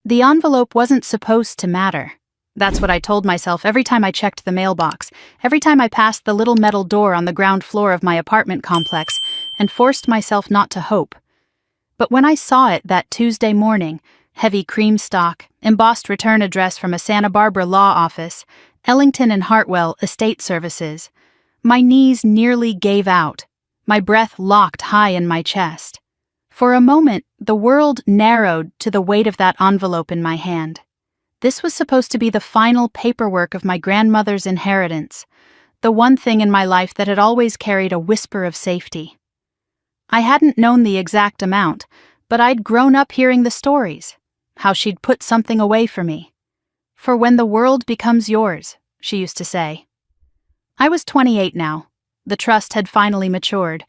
The envelope wasn't supposed to matter. That's what I told myself every time I checked the mailbox, every time I passed the little metal door on the ground floor of my apartment complex, and forced myself not to hope. But when I saw it that Tuesday morning, heavy cream stock, embossed return address from a Santa Barbara law office, Ellington and Hartwell Estate Services, my knees nearly gave out, my breath locked high in my chest. For a moment, the world narrowed to the weight of that envelope in my hand. This was supposed to be the final paperwork of my grandmother's inheritance, the one thing in my life that had always carried a whisper of safety. I hadn't known the exact amount, but I'd grown up hearing the stories, how she'd put something away for me. For when the world becomes yours, she used to say. I was 28 now. The trust had finally matured.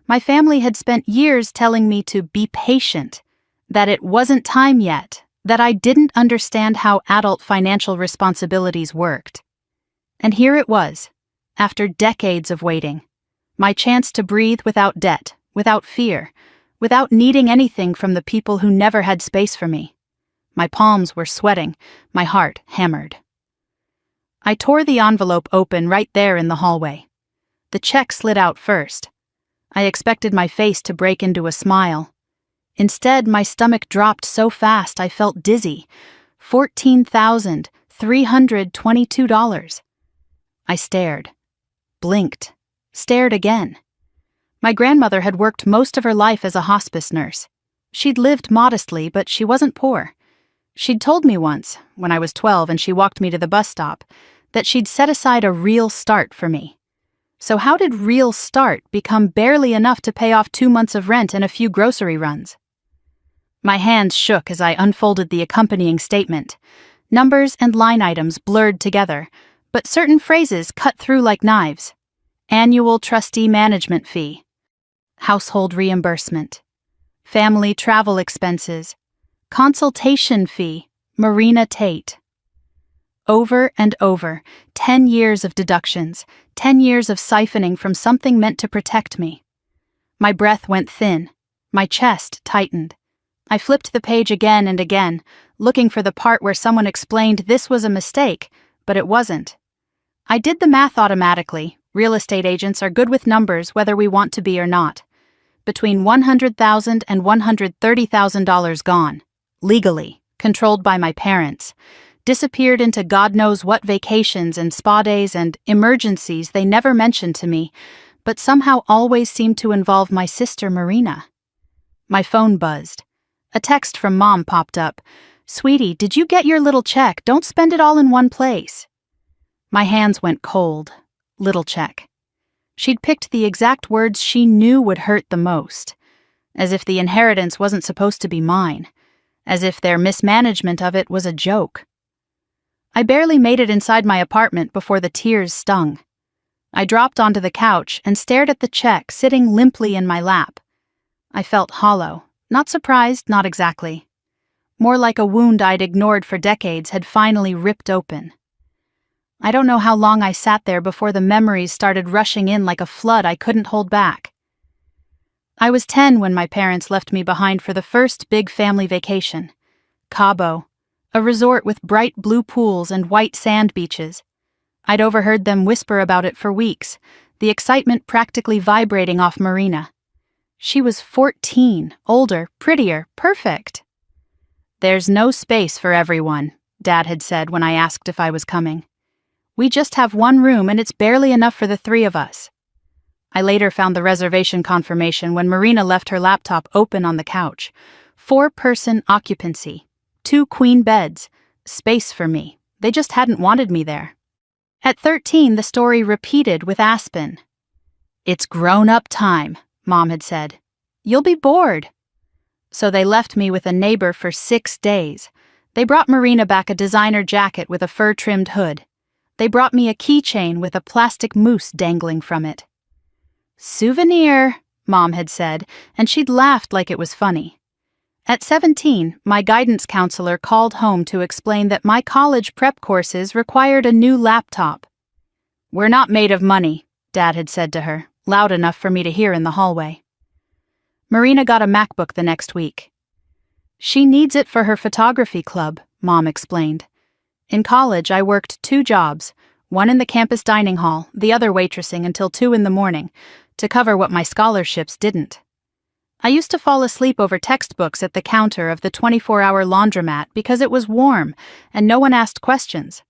My family had spent years telling me to be patient, that it wasn't time yet, that I didn't understand how adult financial responsibilities worked. And here it was, after decades of waiting, my chance to breathe without debt, without fear, without needing anything from the people who never had space for me. My palms were sweating, my heart hammered. I tore the envelope open right there in the hallway. The check slid out first. I expected my face to break into a smile. Instead, my stomach dropped so fast I felt dizzy. $14,322. I stared, blinked, stared again. My grandmother had worked most of her life as a hospice nurse. She'd lived modestly, but she wasn't poor. She'd told me once, when I was 12 and she walked me to the bus stop, that she'd set aside a real start for me. So how did real start become barely enough to pay off 2 months of rent and a few grocery runs? My hands shook as I unfolded the accompanying statement. Numbers and line items blurred together, but certain phrases cut through like knives. Annual trustee management fee. Household reimbursement. Family travel expenses. Consultation fee. Marina Tate. Over and over, 10 years of deductions, 10 years of siphoning from something meant to protect me. My breath went thin. My chest tightened. I flipped the page again and again, looking for the part where someone explained this was a mistake, but it wasn't. I did the math automatically. Real estate agents are good with numbers whether we want to be or not. Between $100,000 and $130,000 gone. Legally. Controlled by my parents. Disappeared into God knows what vacations and spa days and emergencies they never mentioned to me, but somehow always seemed to involve my sister Marina. My phone buzzed. A text from Mom popped up. "Sweetie, did you get your little check? Don't spend it all in one place." My hands went cold. Little check. She'd picked the exact words she knew would hurt the most. As if the inheritance wasn't supposed to be mine. As if their mismanagement of it was a joke. I barely made it inside my apartment before the tears stung. I dropped onto the couch and stared at the check sitting limply in my lap. I felt hollow. Not surprised, not exactly. More like a wound I'd ignored for decades had finally ripped open. I don't know how long I sat there before the memories started rushing in like a flood I couldn't hold back. I was 10 when my parents left me behind for the first big family vacation. Cabo, a resort with bright blue pools and white sand beaches. I'd overheard them whisper about it for weeks, the excitement practically vibrating off Marina. She was 14, older, prettier, perfect. "There's no space for everyone," Dad had said when I asked if I was coming. "We just have one room and it's barely enough for the 3 of us." I later found the reservation confirmation when Marina left her laptop open on the couch. 4-person occupancy, 2 queen beds, space for me. They just hadn't wanted me there. At 13, the story repeated with Aspen. "It's grown-up time," Mom had said. "You'll be bored." So they left me with a neighbor for 6 days. They brought Marina back a designer jacket with a fur-trimmed hood. They brought me a keychain with a plastic moose dangling from it. "Souvenir," Mom had said, and she'd laughed like it was funny. At 17, my guidance counselor called home to explain that my college prep courses required a new laptop. "We're not made of money," Dad had said to her, loud enough for me to hear in the hallway. Marina got a MacBook the next week. She needs it for her photography club, Mom explained. In college, I worked 2 jobs, one in the campus dining hall, the other waitressing until 2 in the morning, to cover what my scholarships didn't. I used to fall asleep over textbooks at the counter of the 24-hour laundromat because it was warm and no one asked questions.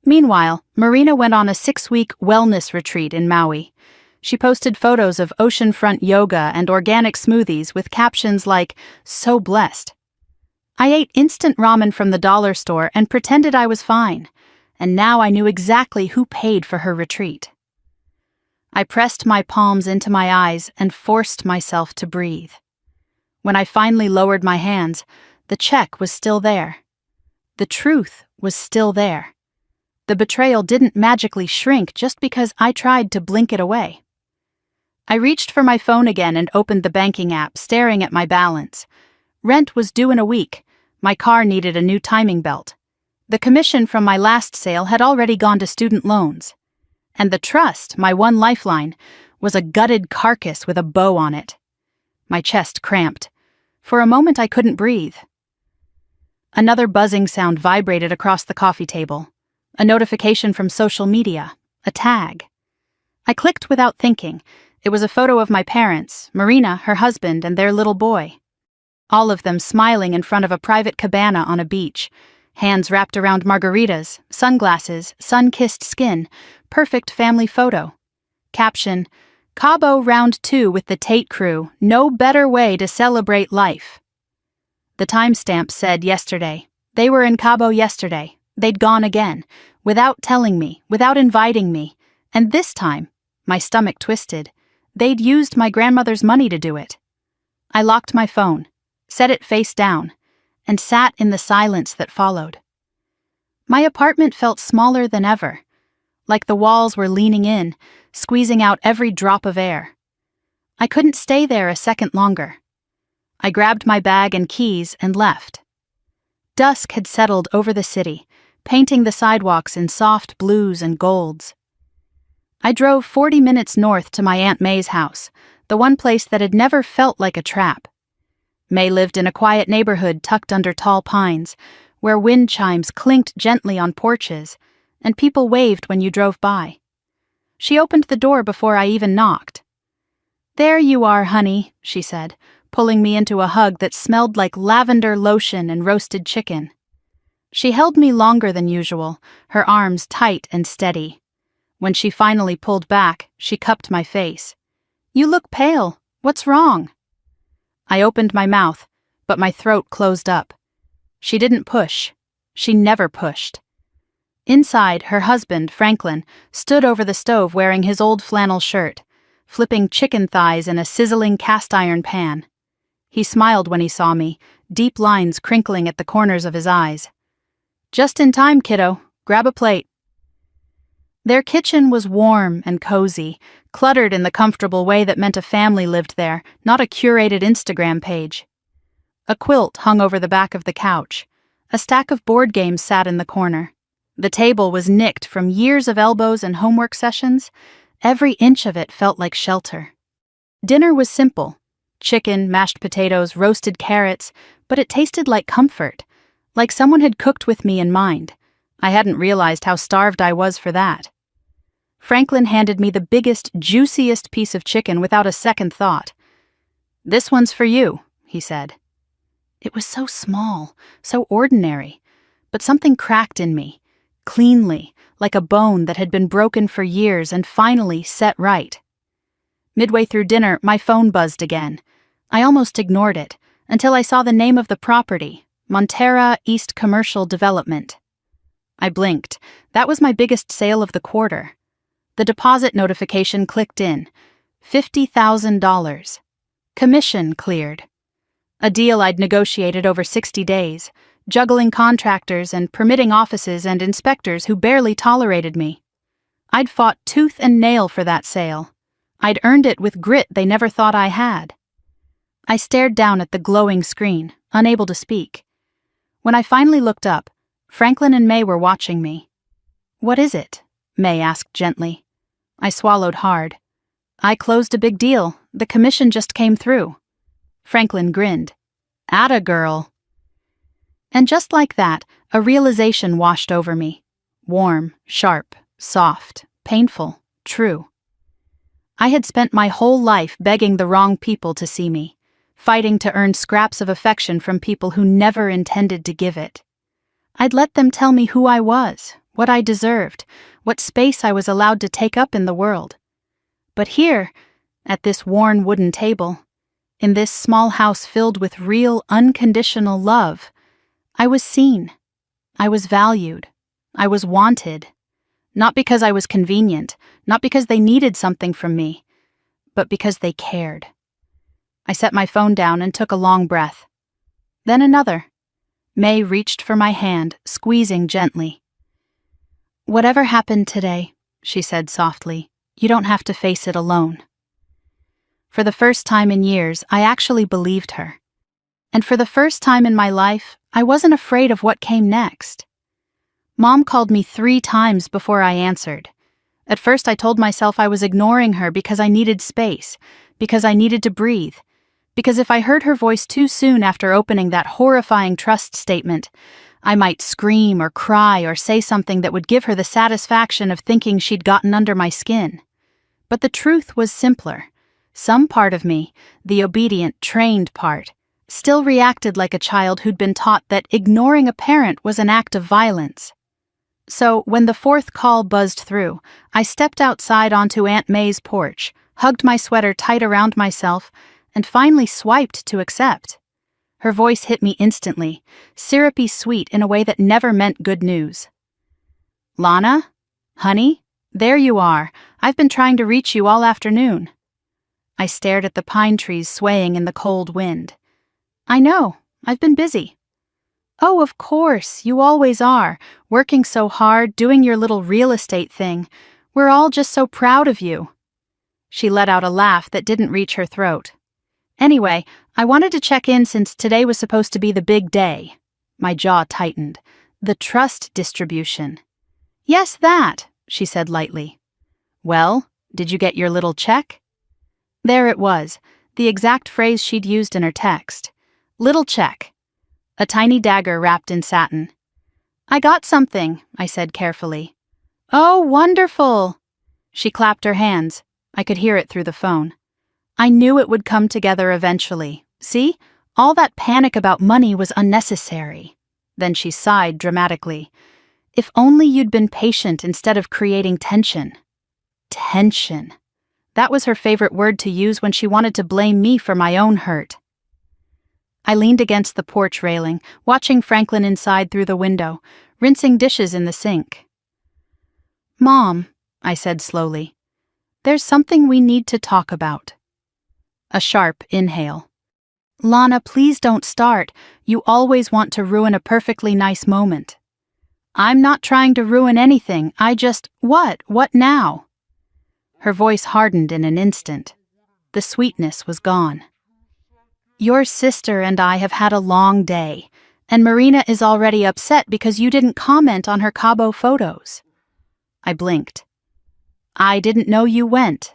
Meanwhile, Marina went on a 6-week wellness retreat in Maui. She posted photos of oceanfront yoga and organic smoothies with captions like, "So blessed." I ate instant ramen from the dollar store and pretended I was fine, and now I knew exactly who paid for her retreat. I pressed my palms into my eyes and forced myself to breathe. When I finally lowered my hands, the check was still there. The truth was still there. The betrayal didn't magically shrink just because I tried to blink it away. I reached for my phone again and opened the banking app, staring at my balance. Rent was due in a week. My car needed a new timing belt. The commission from my last sale had already gone to student loans. And the trust, my one lifeline, was a gutted carcass with a bow on it. My chest cramped. For a moment I couldn't breathe. Another buzzing sound vibrated across the coffee table. A notification from social media. A tag. I clicked without thinking. It was a photo of my parents, Marina, her husband, and their little boy. All of them smiling in front of a private cabana on a beach. Hands wrapped around margaritas, sunglasses, sun-kissed skin. Perfect family photo. Caption, "Cabo Round 2 with the Tate crew. No better way to celebrate life." The timestamp said yesterday. They were in Cabo yesterday. They'd gone again, without telling me, without inviting me. And this time, my stomach twisted, they'd used my grandmother's money to do it. I locked my phone, set it face down, and sat in the silence that followed. My apartment felt smaller than ever, like the walls were leaning in, squeezing out every drop of air. I couldn't stay there a second longer. I grabbed my bag and keys and left. Dusk had settled over the city, painting the sidewalks in soft blues and golds. I drove 40 minutes north to my Aunt May's house, the one place that had never felt like a trap. May lived in a quiet neighborhood tucked under tall pines, where wind chimes clinked gently on porches, and people waved when you drove by. She opened the door before I even knocked. "There you are, honey," she said, pulling me into a hug that smelled like lavender lotion and roasted chicken. She held me longer than usual, her arms tight and steady. When she finally pulled back, she cupped my face. "You look pale. What's wrong?" I opened my mouth, but my throat closed up. She didn't push. She never pushed. Inside, her husband, Franklin, stood over the stove wearing his old flannel shirt, flipping chicken thighs in a sizzling cast-iron pan. He smiled when he saw me, deep lines crinkling at the corners of his eyes. "Just in time, kiddo. Grab a plate." Their kitchen was warm and cozy, cluttered in the comfortable way that meant a family lived there, not a curated Instagram page. A quilt hung over the back of the couch. A stack of board games sat in the corner. The table was nicked from years of elbows and homework sessions. Every inch of it felt like shelter. Dinner was simple. Chicken, mashed potatoes, roasted carrots, but it tasted like comfort, like someone had cooked with me in mind. I hadn't realized how starved I was for that. Franklin handed me the biggest, juiciest piece of chicken without a second thought. "This one's for you," he said. It was so small, so ordinary, but something cracked in me, cleanly, like a bone that had been broken for years and finally set right. Midway through dinner, my phone buzzed again. I almost ignored it, until I saw the name of the property, Montera East Commercial Development. I blinked. That was my biggest sale of the quarter. The deposit notification clicked in. $50,000. Commission cleared. A deal I'd negotiated over 60 days, juggling contractors and permitting offices and inspectors who barely tolerated me. I'd fought tooth and nail for that sale. I'd earned it with grit they never thought I had. I stared down at the glowing screen, unable to speak. When I finally looked up, Franklin and May were watching me. "What is it?" May asked gently. I swallowed hard. "I closed a big deal. The commission just came through." Franklin grinned. Atta girl. And just like that, a realization washed over me. Warm, sharp, soft, painful, true. I had spent my whole life begging the wrong people to see me, fighting to earn scraps of affection from people who never intended to give it. I'd let them tell me who I was, what I deserved, what space I was allowed to take up in the world. But here, at this worn wooden table, in this small house filled with real, unconditional love, I was seen. I was valued. I was wanted. Not because I was convenient, not because they needed something from me, but because they cared. I set my phone down and took a long breath. Then another. May reached for my hand, squeezing gently. "Whatever happened today," she said softly, "you don't have to face it alone." For the first time in years, I actually believed her. And for the first time in my life, I wasn't afraid of what came next. Mom called me 3 times before I answered. At first I told myself I was ignoring her because I needed space, because I needed to breathe, because if I heard her voice too soon after opening that horrifying trust statement, I might scream or cry or say something that would give her the satisfaction of thinking she'd gotten under my skin. But the truth was simpler. Some part of me, the obedient, trained part, still reacted like a child who'd been taught that ignoring a parent was an act of violence. So, when the 4th call buzzed through, I stepped outside onto Aunt May's porch, hugged my sweater tight around myself, and finally swiped to accept. Her voice hit me instantly, syrupy sweet in a way that never meant good news. "Lana? Honey? There you are. I've been trying to reach you all afternoon." I stared at the pine trees swaying in the cold wind. "I know. I've been busy." "Oh, of course, you always are, working so hard, doing your little real estate thing. We're all just so proud of you." She let out a laugh that didn't reach her throat. "Anyway, I wanted to check in since today was supposed to be the big day." My jaw tightened. "The trust distribution." "Yes, that," she said lightly. "Well, did you get your little check?" There it was, the exact phrase she'd used in her text. Little check. A tiny dagger wrapped in satin. "I got something," I said carefully. "Oh, wonderful!" She clapped her hands. I could hear it through the phone. "I knew it would come together eventually. See? All that panic about money was unnecessary." Then she sighed dramatically. "If only you'd been patient instead of creating tension." Tension. That was her favorite word to use when she wanted to blame me for my own hurt. I leaned against the porch railing, watching Franklin inside through the window, rinsing dishes in the sink. "Mom," I said slowly, "there's something we need to talk about." A sharp inhale. "Lana, please don't start. You always want to ruin a perfectly nice moment." "I'm not trying to ruin anything. I just— What? What now?" Her voice hardened in an instant. The sweetness was gone. "Your sister and I have had a long day, and Marina is already upset because you didn't comment on her Cabo photos." I blinked. "I didn't know you went."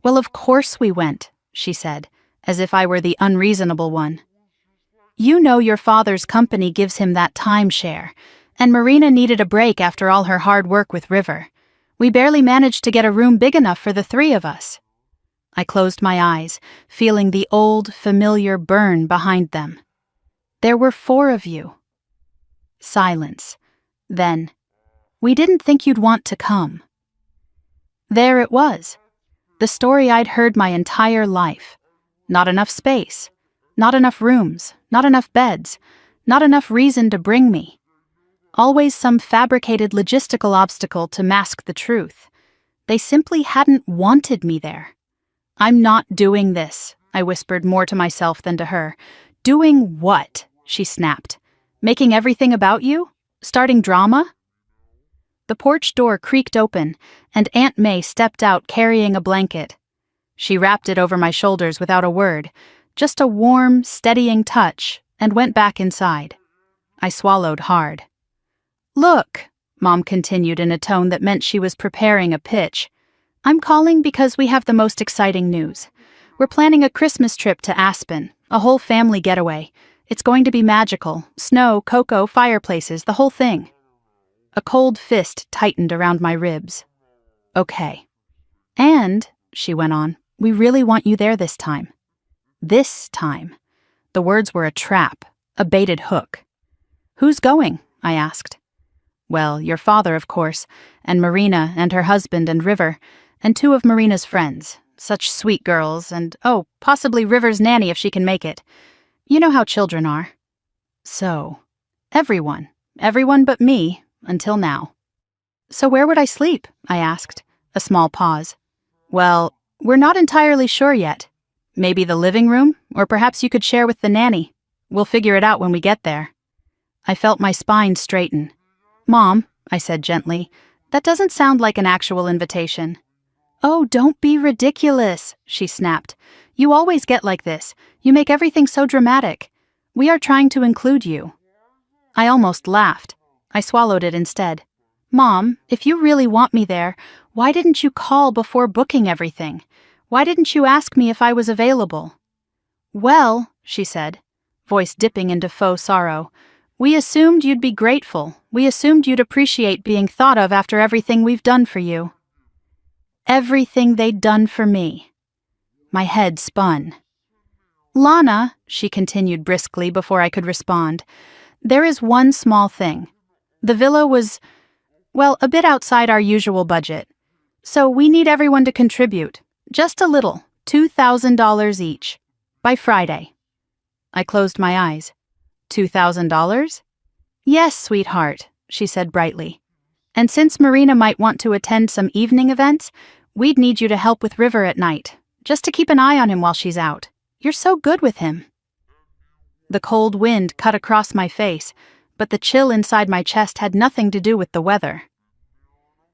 "Well, of course we went," she said, as if I were the unreasonable one. "You know your father's company gives him that timeshare, and Marina needed a break after all her hard work with River. We barely managed to get a room big enough for the 3 of us." I closed my eyes, feeling the old, familiar burn behind them. "There were 4 of you." Silence. Then, "We didn't think you'd want to come." There it was. The story I'd heard my entire life. Not enough space. Not enough rooms. Not enough beds. Not enough reason to bring me. Always some fabricated logistical obstacle to mask the truth. They simply hadn't wanted me there. "I'm not doing this," I whispered more to myself than to her. "Doing what?" she snapped. "Making everything about you? Starting drama?" The porch door creaked open, and Aunt May stepped out carrying a blanket. She wrapped it over my shoulders without a word, just a warm, steadying touch, and went back inside. I swallowed hard. "Look," Mom continued in a tone that meant she was preparing a pitch, "I'm calling because we have the most exciting news. We're planning a Christmas trip to Aspen, a whole family getaway. It's going to be magical. Snow, cocoa, fireplaces, the whole thing. A cold fist tightened around my ribs. Okay. And, she went on, we really want you there this time. This time. The words were a trap, a baited hook. Who's going? I asked. Well, your father, of course, and Marina and her husband and River, and 2 of Marina's friends. Such sweet girls, and, oh, possibly River's nanny if she can make it. You know how children are. So, everyone but me, until now. So where would I sleep? I asked, a small pause. Well, we're not entirely sure yet. Maybe the living room, or perhaps you could share with the nanny. We'll figure it out when we get there. I felt my spine straighten. Mom, I said gently, that doesn't sound like an actual invitation. Oh, don't be ridiculous, she snapped. You always get like this. You make everything so dramatic. We are trying to include you. I almost laughed. I swallowed it instead. Mom, if you really want me there, why didn't you call before booking everything? Why didn't you ask me if I was available? Well, she said, voice dipping into faux sorrow, we assumed you'd be grateful. We assumed you'd appreciate being thought of after everything we've done for you. Everything they'd done for me. My head spun. Lana, she continued briskly before I could respond, there is one small thing. The villa was, well, a bit outside our usual budget. So we need everyone to contribute. Just a little, $2,000 each. By Friday. I closed my eyes. $2,000? Yes, sweetheart, she said brightly. And since Marina might want to attend some evening events, we'd need you to help with River at night, just to keep an eye on him while she's out. You're so good with him. The cold wind cut across my face, but the chill inside my chest had nothing to do with the weather.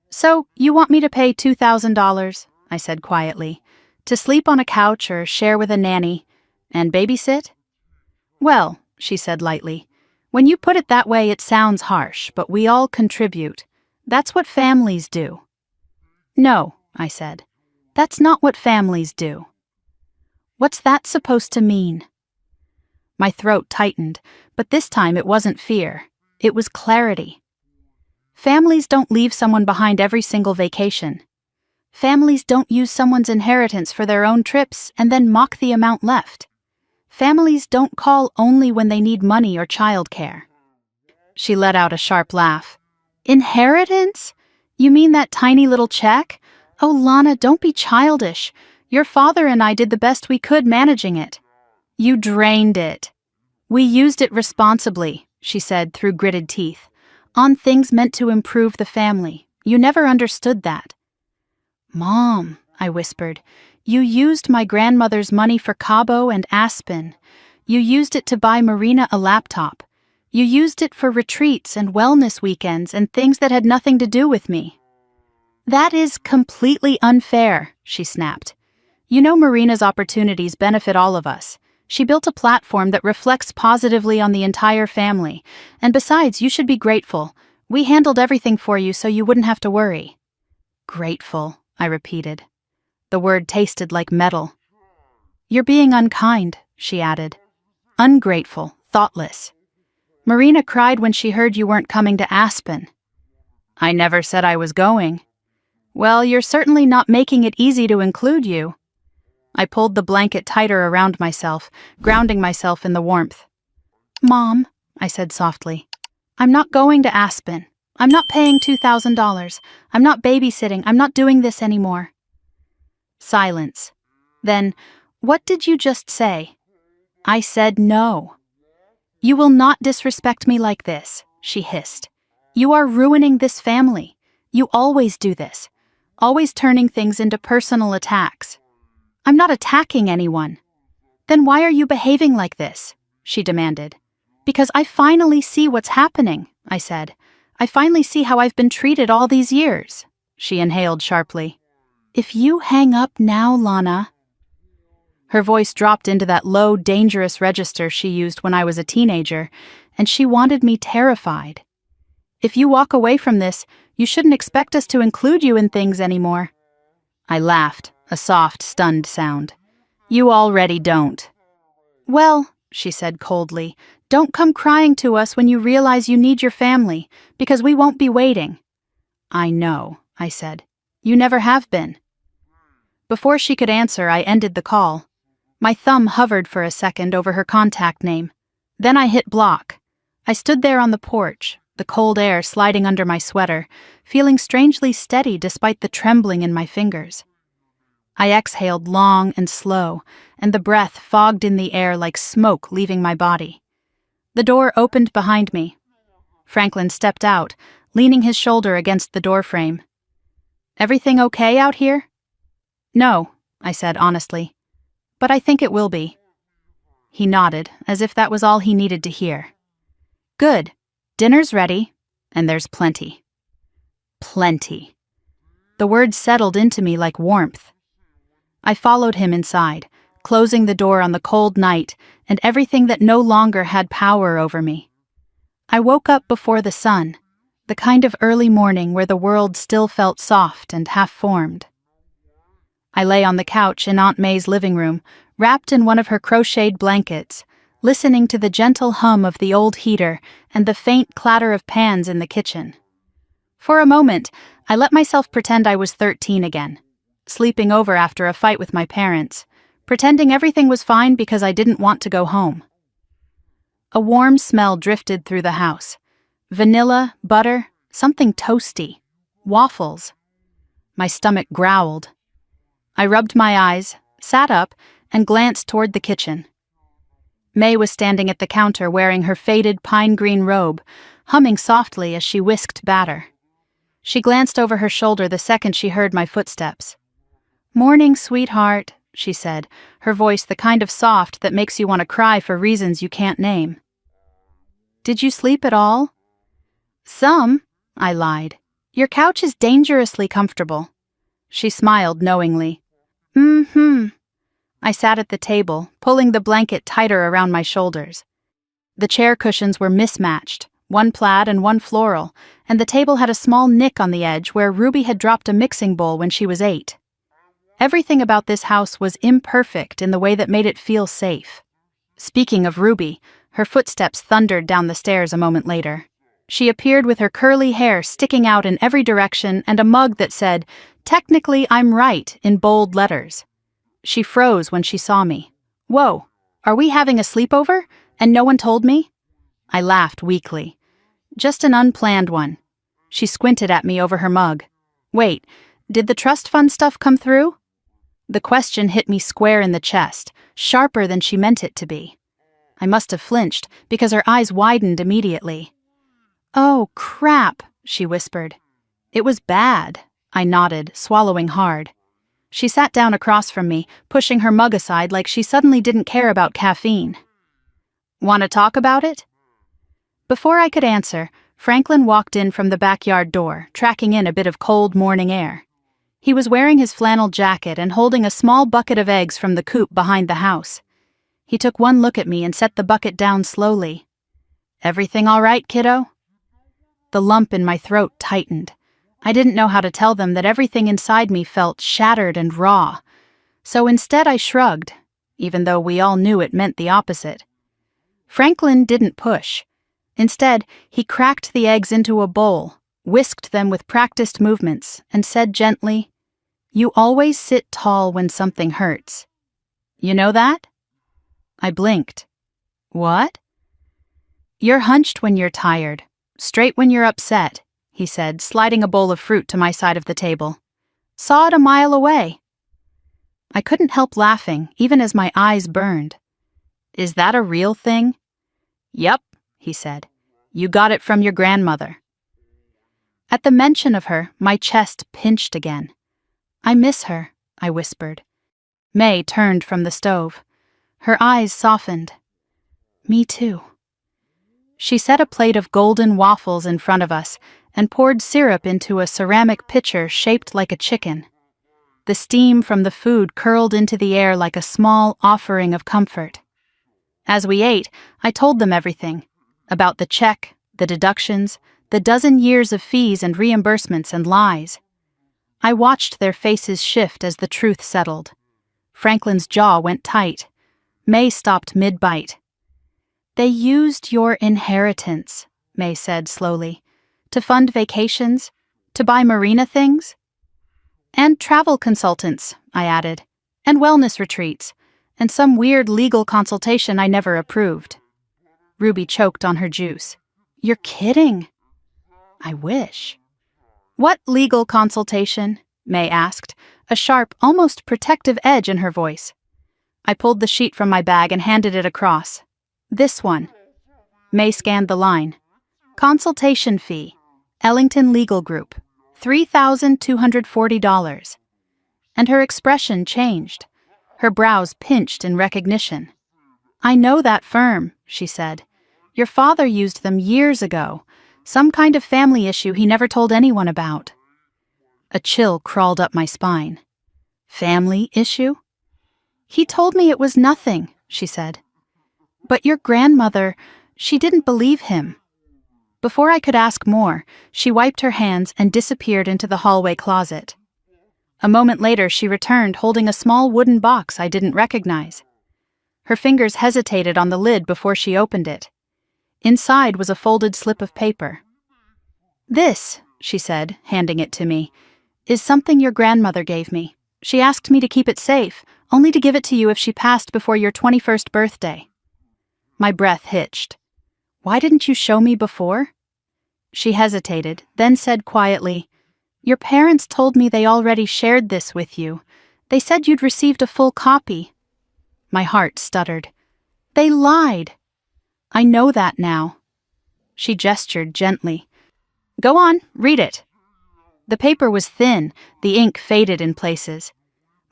So, you want me to pay $2,000, I said quietly, to sleep on a couch or share with a nanny, and babysit? Well, she said lightly, when you put it that way it sounds harsh, but we all contribute. That's what families do. No, I said, that's not what families do. What's that supposed to mean? My throat tightened, but this time it wasn't fear. It was clarity. Families don't leave someone behind every single vacation. Families don't use someone's inheritance for their own trips and then mock the amount left. Families don't call only when they need money or childcare. She let out a sharp laugh. Inheritance? You mean that tiny little check? Oh, Lana, don't be childish. Your father and I did the best we could managing it. You drained it. We used it responsibly, she said through gritted teeth, on things meant to improve the family. You never understood that. Mom, I whispered, you used my grandmother's money for Cabo and Aspen. You used it to buy Marina a laptop. You used it for retreats and wellness weekends and things that had nothing to do with me. That is completely unfair, she snapped. You know Marina's opportunities benefit all of us. She built a platform that reflects positively on the entire family. And besides, you should be grateful. We handled everything for you so you wouldn't have to worry. Grateful, I repeated. The word tasted like metal. You're being unkind, she added. Ungrateful, thoughtless. Marina cried when she heard you weren't coming to Aspen. I never said I was going. Well, you're certainly not making it easy to include you. I pulled the blanket tighter around myself, grounding myself in the warmth. Mom, I said softly, I'm not going to Aspen. I'm not paying $2,000. I'm not babysitting. I'm not doing this anymore. Silence. Then, what did you just say? I said no. You will not disrespect me like this, she hissed. You are ruining this family. You always do this, always turning things into personal attacks. I'm not attacking anyone. Then why are you behaving like this? She demanded. Because I finally see what's happening, I said. I finally see how I've been treated all these years. She inhaled sharply. If you hang up now, Lana. Her voice dropped into that low, dangerous register she used when I was a teenager, and she wanted me terrified. If you walk away from this, you shouldn't expect us to include you in things anymore. I laughed, a soft, stunned sound. You already don't. Well, she said coldly. "Don't come crying to us when you realize you need your family, because we won't be waiting." "I know," I said. "You never have been." Before she could answer, I ended the call. My thumb hovered for a second over her contact name. Then I hit block. I stood there on the porch, the cold air sliding under my sweater, feeling strangely steady despite the trembling in my fingers. I exhaled long and slow, and the breath fogged in the air like smoke leaving my body. The door opened behind me. Franklin stepped out, leaning his shoulder against the doorframe. "Everything okay out here?" "No," I said honestly, "but I think it will be." He nodded, as if that was all he needed to hear. "Good. Dinner's ready, and there's plenty." Plenty. The word settled into me like warmth. I followed him inside, closing the door on the cold night and everything that no longer had power over me. I woke up before the sun, the kind of early morning where the world still felt soft and half-formed. I lay on the couch in Aunt May's living room, wrapped in one of her crocheted blankets, listening to the gentle hum of the old heater and the faint clatter of pans in the kitchen. For a moment, I let myself pretend I was 13 again, sleeping over after a fight with my parents, pretending everything was fine because I didn't want to go home. A warm smell drifted through the house. Vanilla, butter, something toasty, waffles. My stomach growled. I rubbed my eyes, sat up, and glanced toward the kitchen. May was standing at the counter wearing her faded pine green robe, humming softly as she whisked batter. She glanced over her shoulder the second she heard my footsteps. "Morning, sweetheart," she said, her voice the kind of soft that makes you want to cry for reasons you can't name. "Did you sleep at all?" "Some," I lied. "Your couch is dangerously comfortable." She smiled knowingly. "Mm-hmm." I sat at the table, pulling the blanket tighter around my shoulders. The chair cushions were mismatched, one plaid and one floral, and the table had a small nick on the edge where Ruby had dropped a mixing bowl when she was 8. Everything about this house was imperfect in the way that made it feel safe. Speaking of Ruby, her footsteps thundered down the stairs a moment later. She appeared with her curly hair sticking out in every direction and a mug that said, "Technically, I'm right," in bold letters. She froze when she saw me. "Whoa, are we having a sleepover? And no one told me?" I laughed weakly. "Just an unplanned one." She squinted at me over her mug. "Wait, did the trust fund stuff come through?" The question hit me square in the chest, sharper than she meant it to be. I must have flinched, because her eyes widened immediately. "Oh, crap," she whispered. "It was bad," I nodded, swallowing hard. She sat down across from me, pushing her mug aside like she suddenly didn't care about caffeine. "Want to talk about it?" Before I could answer, Franklin walked in from the backyard door, tracking in a bit of cold morning air. He was wearing his flannel jacket and holding a small bucket of eggs from the coop behind the house. He took one look at me and set the bucket down slowly. "Everything all right, kiddo?" The lump in my throat tightened. I didn't know how to tell them that everything inside me felt shattered and raw. So instead I shrugged, even though we all knew it meant the opposite. Franklin didn't push. Instead, he cracked the eggs into a bowl, whisked them with practiced movements, and said gently, "You always sit tall when something hurts. You know that?" I blinked. "What?" "You're hunched when you're tired, straight when you're upset," he said, sliding a bowl of fruit to my side of the table. "Saw it a mile away." I couldn't help laughing, even as my eyes burned. "Is that a real thing?" "Yep," he said. "You got it from your grandmother." At the mention of her, my chest pinched again. "I miss her," I whispered. May turned from the stove. Her eyes softened. "Me too." She set a plate of golden waffles in front of us and poured syrup into a ceramic pitcher shaped like a chicken. The steam from the food curled into the air like a small offering of comfort. As we ate, I told them everything, about the check, the deductions, the dozen years of fees and reimbursements and lies. I watched their faces shift as the truth settled. Franklin's jaw went tight. May stopped mid-bite. They used your inheritance, May said slowly, to fund vacations, to buy marina things. And travel consultants, I added, and wellness retreats, and some weird legal consultation I never approved. Ruby choked on her juice. You're kidding. I wish. What legal consultation? May asked, a sharp, almost protective edge in her voice. I pulled the sheet from my bag and handed it across. This one. May scanned the line. Consultation fee. Ellington Legal Group. $3,240. And her expression changed. Her brows pinched in recognition. I know that firm, she said. Your father used them years ago. Some kind of family issue he never told anyone about. A chill crawled up my spine. Family issue? He told me it was nothing, she said. But your grandmother, she didn't believe him. Before I could ask more, she wiped her hands and disappeared into the hallway closet. A moment later, she returned holding a small wooden box I didn't recognize. Her fingers hesitated on the lid before she opened it. Inside was a folded slip of paper. This, she said, handing it to me, is something your grandmother gave me. She asked me to keep it safe, only to give it to you if she passed before your 21st birthday. My breath hitched. Why didn't you show me before? She hesitated, then said quietly, Your parents told me they already shared this with you. They said you'd received a full copy. My heart stuttered. They lied. I know that now. She gestured gently. Go on, read it. The paper was thin, the ink faded in places.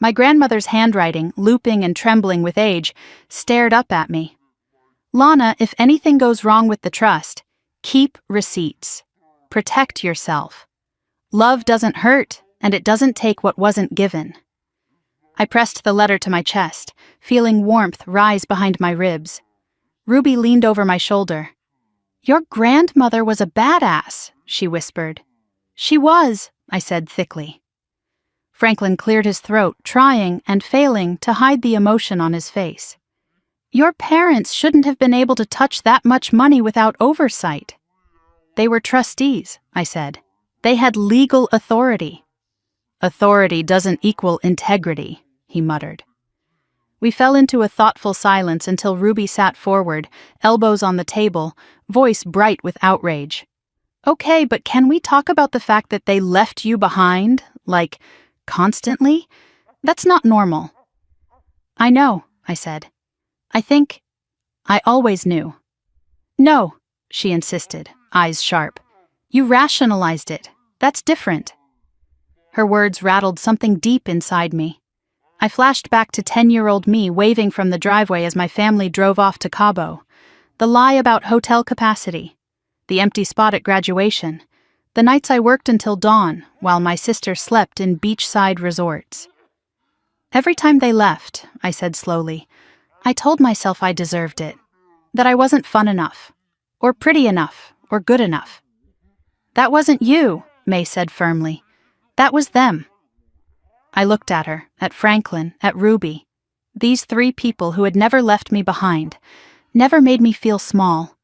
My grandmother's handwriting, looping and trembling with age, stared up at me. Lana, if anything goes wrong with the trust, keep receipts. Protect yourself. Love doesn't hurt, and it doesn't take what wasn't given. I pressed the letter to my chest, feeling warmth rise behind my ribs. Ruby leaned over my shoulder. Your grandmother was a badass, she whispered. She was, I said thickly. Franklin cleared his throat, trying and failing to hide the emotion on his face. Your parents shouldn't have been able to touch that much money without oversight. They were trustees, I said. They had legal authority. Authority doesn't equal integrity, he muttered. We fell into a thoughtful silence until Ruby sat forward, elbows on the table, voice bright with outrage. Okay, but can we talk about the fact that they left you behind, like, constantly? That's not normal. I know, I said. I always knew. No, she insisted, eyes sharp. You rationalized it. That's different. Her words rattled something deep inside me. I flashed back to 10-year-old me waving from the driveway as my family drove off to Cabo. The lie about hotel capacity. The empty spot at graduation. The nights I worked until dawn while my sister slept in beachside resorts. Every time they left, I said slowly, I told myself I deserved it. That I wasn't fun enough. Or pretty enough. Or good enough. That wasn't you, May said firmly. That was them. I looked at her, at Franklin, at Ruby. These three people who had never left me behind, never made me feel small,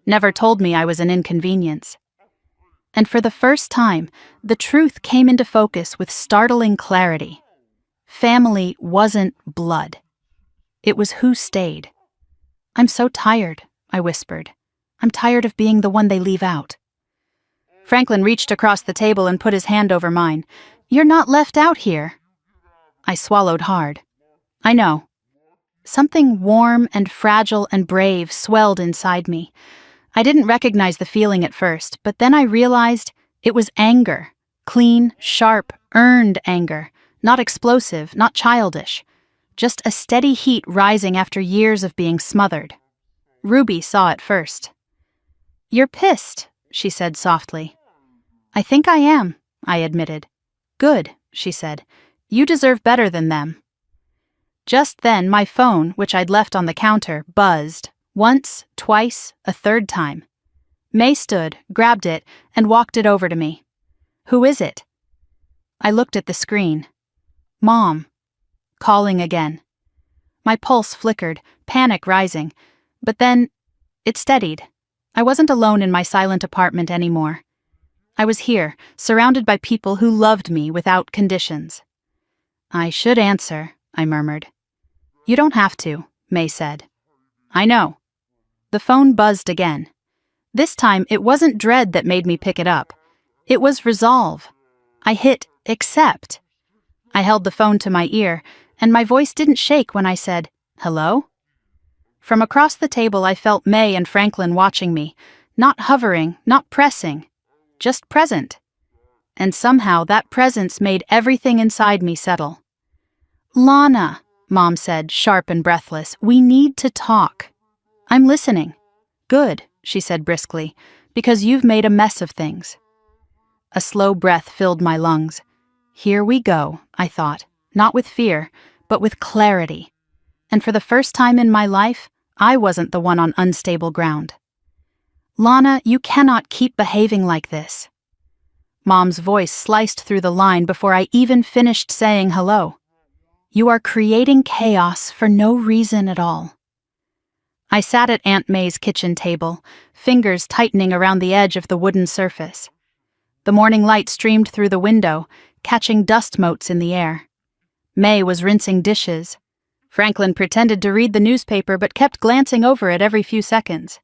never told me I was an inconvenience. And for the first time, the truth came into focus with startling clarity. Family wasn't blood. It was who stayed. I'm so tired, I whispered. I'm tired of being the one they leave out. Franklin reached across the table and put his hand over mine. You're not left out here. I swallowed hard. I know. Something warm and fragile and brave swelled inside me. I didn't recognize the feeling at first, but then I realized it was anger. Clean, sharp, earned anger. Not explosive, not childish. Just a steady heat rising after years of being smothered. Ruby saw it first. You're pissed, she said softly. I think I am, I admitted. Good, she said. You deserve better than them. Just then, my phone, which I'd left on the counter, buzzed. Once, twice, a third time. May stood, grabbed it, and walked it over to me. Who is it? I looked at the screen. Mom. Calling again. My pulse flickered, panic rising. But then, It steadied. I wasn't alone in my silent apartment anymore. I was here, surrounded by people who loved me without conditions. I should answer, I murmured. You don't have to, May said. I know. The phone buzzed again. This time, it wasn't dread that made me pick it up. It was resolve. I hit accept. I held the phone to my ear, and my voice didn't shake when I said, hello? From across the table, I felt May and Franklin watching me, not hovering, not pressing, just present. And somehow that presence made everything inside me settle. Lana, Mom said, sharp and breathless, we need to talk. I'm listening. Good, she said briskly, because you've made a mess of things. A slow breath filled my lungs. Here we go, I thought, not with fear, but with clarity. And for the first time in my life, I wasn't the one on unstable ground. Lana, you cannot keep behaving like this. Mom's voice sliced through the line before I even finished saying hello. You are creating chaos for no reason at all. I sat at Aunt May's kitchen table, fingers tightening around the edge of the wooden surface. The morning light streamed through the window, catching dust motes in the air. May was rinsing dishes. Franklin pretended to read the newspaper but kept glancing over it every few seconds.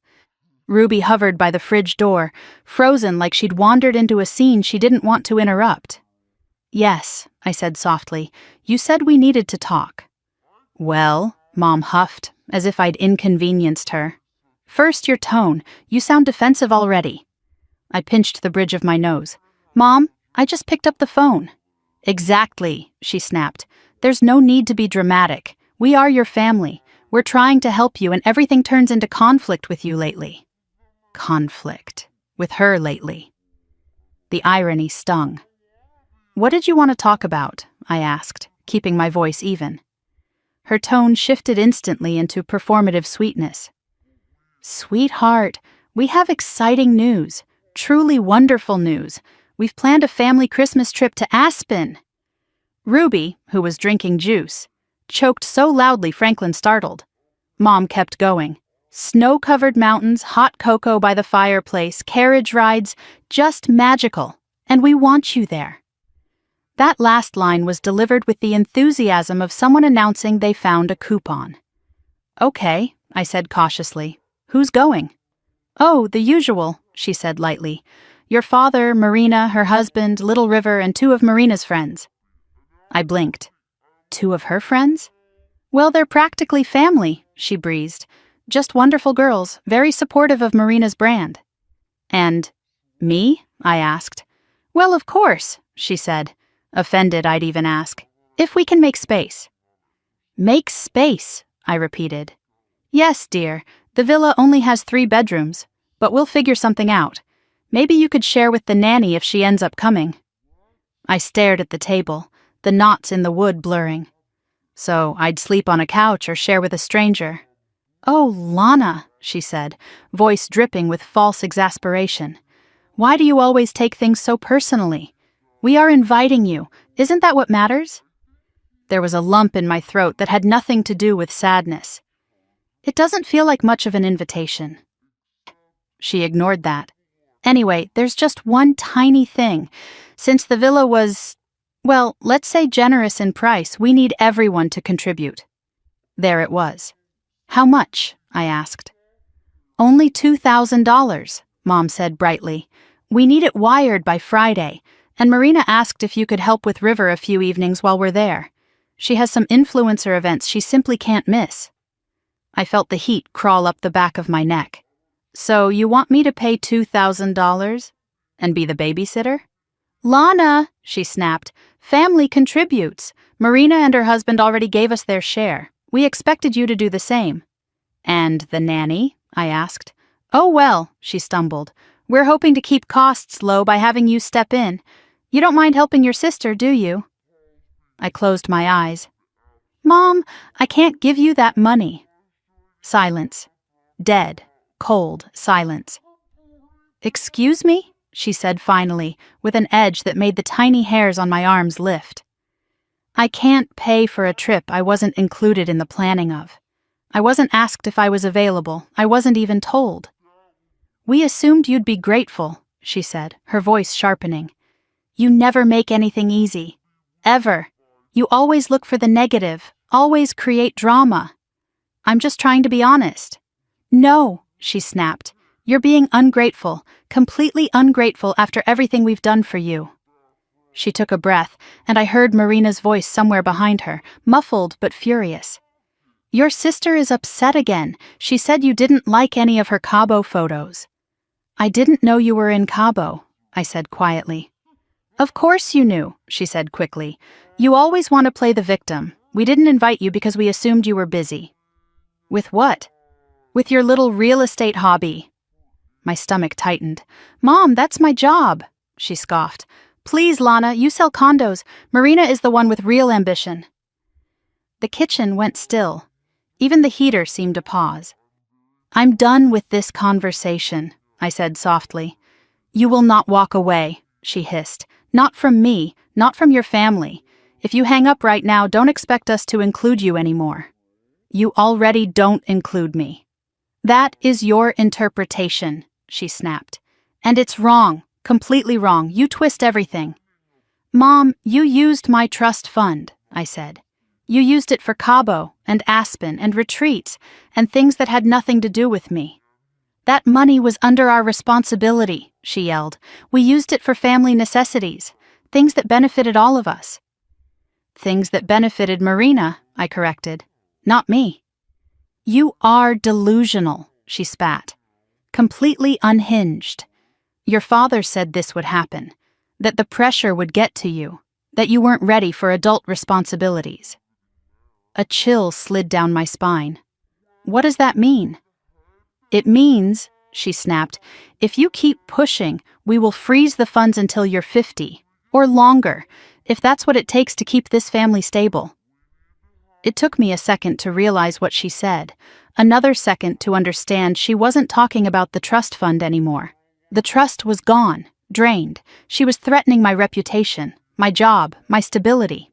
Ruby hovered by the fridge door, frozen like she'd wandered into a scene she didn't want to interrupt. Yes, I said softly, you said we needed to talk. Well, Mom huffed, as if I'd inconvenienced her. First, your tone. You sound defensive already. I pinched the bridge of my nose. Mom, I just picked up the phone. Exactly, she snapped. There's no need to be dramatic. We are your family. We're trying to help you and everything turns into conflict with you lately. Conflict. With her lately. The irony stung. What did you want to talk about? I asked, keeping my voice even. Her tone shifted instantly into performative sweetness. Sweetheart, we have exciting news. Truly wonderful news. We've planned a family Christmas trip to Aspen. Ruby, who was drinking juice, choked so loudly Franklin startled. Mom kept going. Snow-covered mountains, hot cocoa by the fireplace, carriage rides, just magical. And we want you there. That last line was delivered with the enthusiasm of someone announcing they found a coupon. Okay, I said cautiously. Who's going? Oh, the usual, she said lightly. Your father, Marina, her husband, Little River, and 2 of Marina's friends. I blinked. 2 of her friends? Well, they're practically family, she breezed. Just wonderful girls, very supportive of Marina's brand. And me? I asked. Well, of course, she said. Offended, I'd even ask. If we can make space. Make space, I repeated. Yes, dear. The villa only has 3 bedrooms, but we'll figure something out. Maybe you could share with the nanny if she ends up coming. I stared at the table, the knots in the wood blurring. So I'd sleep on a couch or share with a stranger. Oh, Lana, she said, voice dripping with false exasperation. Why do you always take things so personally? We are inviting you. Isn't that what matters? There was a lump in my throat that had nothing to do with sadness. It doesn't feel like much of an invitation. She ignored that. Anyway, there's just one tiny thing. Since the villa was, well, let's say generous in price, we need everyone to contribute. There it was. How much? I asked. Only $2,000, Mom said brightly. We need it wired by Friday. And Marina asked if you could help with River a few evenings while we're there. She has some influencer events she simply can't miss. I felt the heat crawl up the back of my neck. So you want me to pay $2,000 and be the babysitter? Lana, she snapped, family contributes. Marina and her husband already gave us their share. We expected you to do the same. And the nanny? I asked. Oh well, she stumbled. We're hoping to keep costs low by having you step in. You don't mind helping your sister, do you? I closed my eyes. Mom, I can't give you that money. Silence. Dead, cold silence. Excuse me? She said finally, with an edge that made the tiny hairs on my arms lift. I can't pay for a trip I wasn't included in the planning of. I wasn't asked if I was available. I wasn't even told. We assumed you'd be grateful, she said, her voice sharpening. You never make anything easy. Ever. You always look for the negative, always create drama. I'm just trying to be honest. No, she snapped. You're being ungrateful, completely ungrateful after everything we've done for you. She took a breath, and I heard Marina's voice somewhere behind her, muffled but furious. Your sister is upset again. She said you didn't like any of her Cabo photos. I didn't know you were in Cabo, I said quietly. Of course you knew, she said quickly. You always want to play the victim. We didn't invite you because we assumed you were busy. With what? With your little real estate hobby. My stomach tightened. Mom, that's my job, she scoffed. Please, Lana, you sell condos. Marina is the one with real ambition. The kitchen went still. Even the heater seemed to pause. I'm done with this conversation, I said softly. You will not walk away, she hissed. Not from me, not from your family. If you hang up right now, don't expect us to include you anymore. You already don't include me. That is your interpretation, she snapped. And it's wrong, completely wrong. You twist everything. Mom, you used my trust fund, I said. You used it for Cabo and Aspen and retreats and things that had nothing to do with me. That money was under our responsibility, she yelled. We used it for family necessities, things that benefited all of us. Things that benefited Marina, I corrected. Not me. You are delusional, she spat. Completely unhinged. Your father said this would happen, that the pressure would get to you, that you weren't ready for adult responsibilities. A chill slid down my spine. What does that mean? It means, she snapped, if you keep pushing, we will freeze the funds until you're 50, or longer, if that's what it takes to keep this family stable. It took me a second to realize what she said, another second to understand she wasn't talking about the trust fund anymore. The trust was gone, drained. She was threatening my reputation, my job, my stability.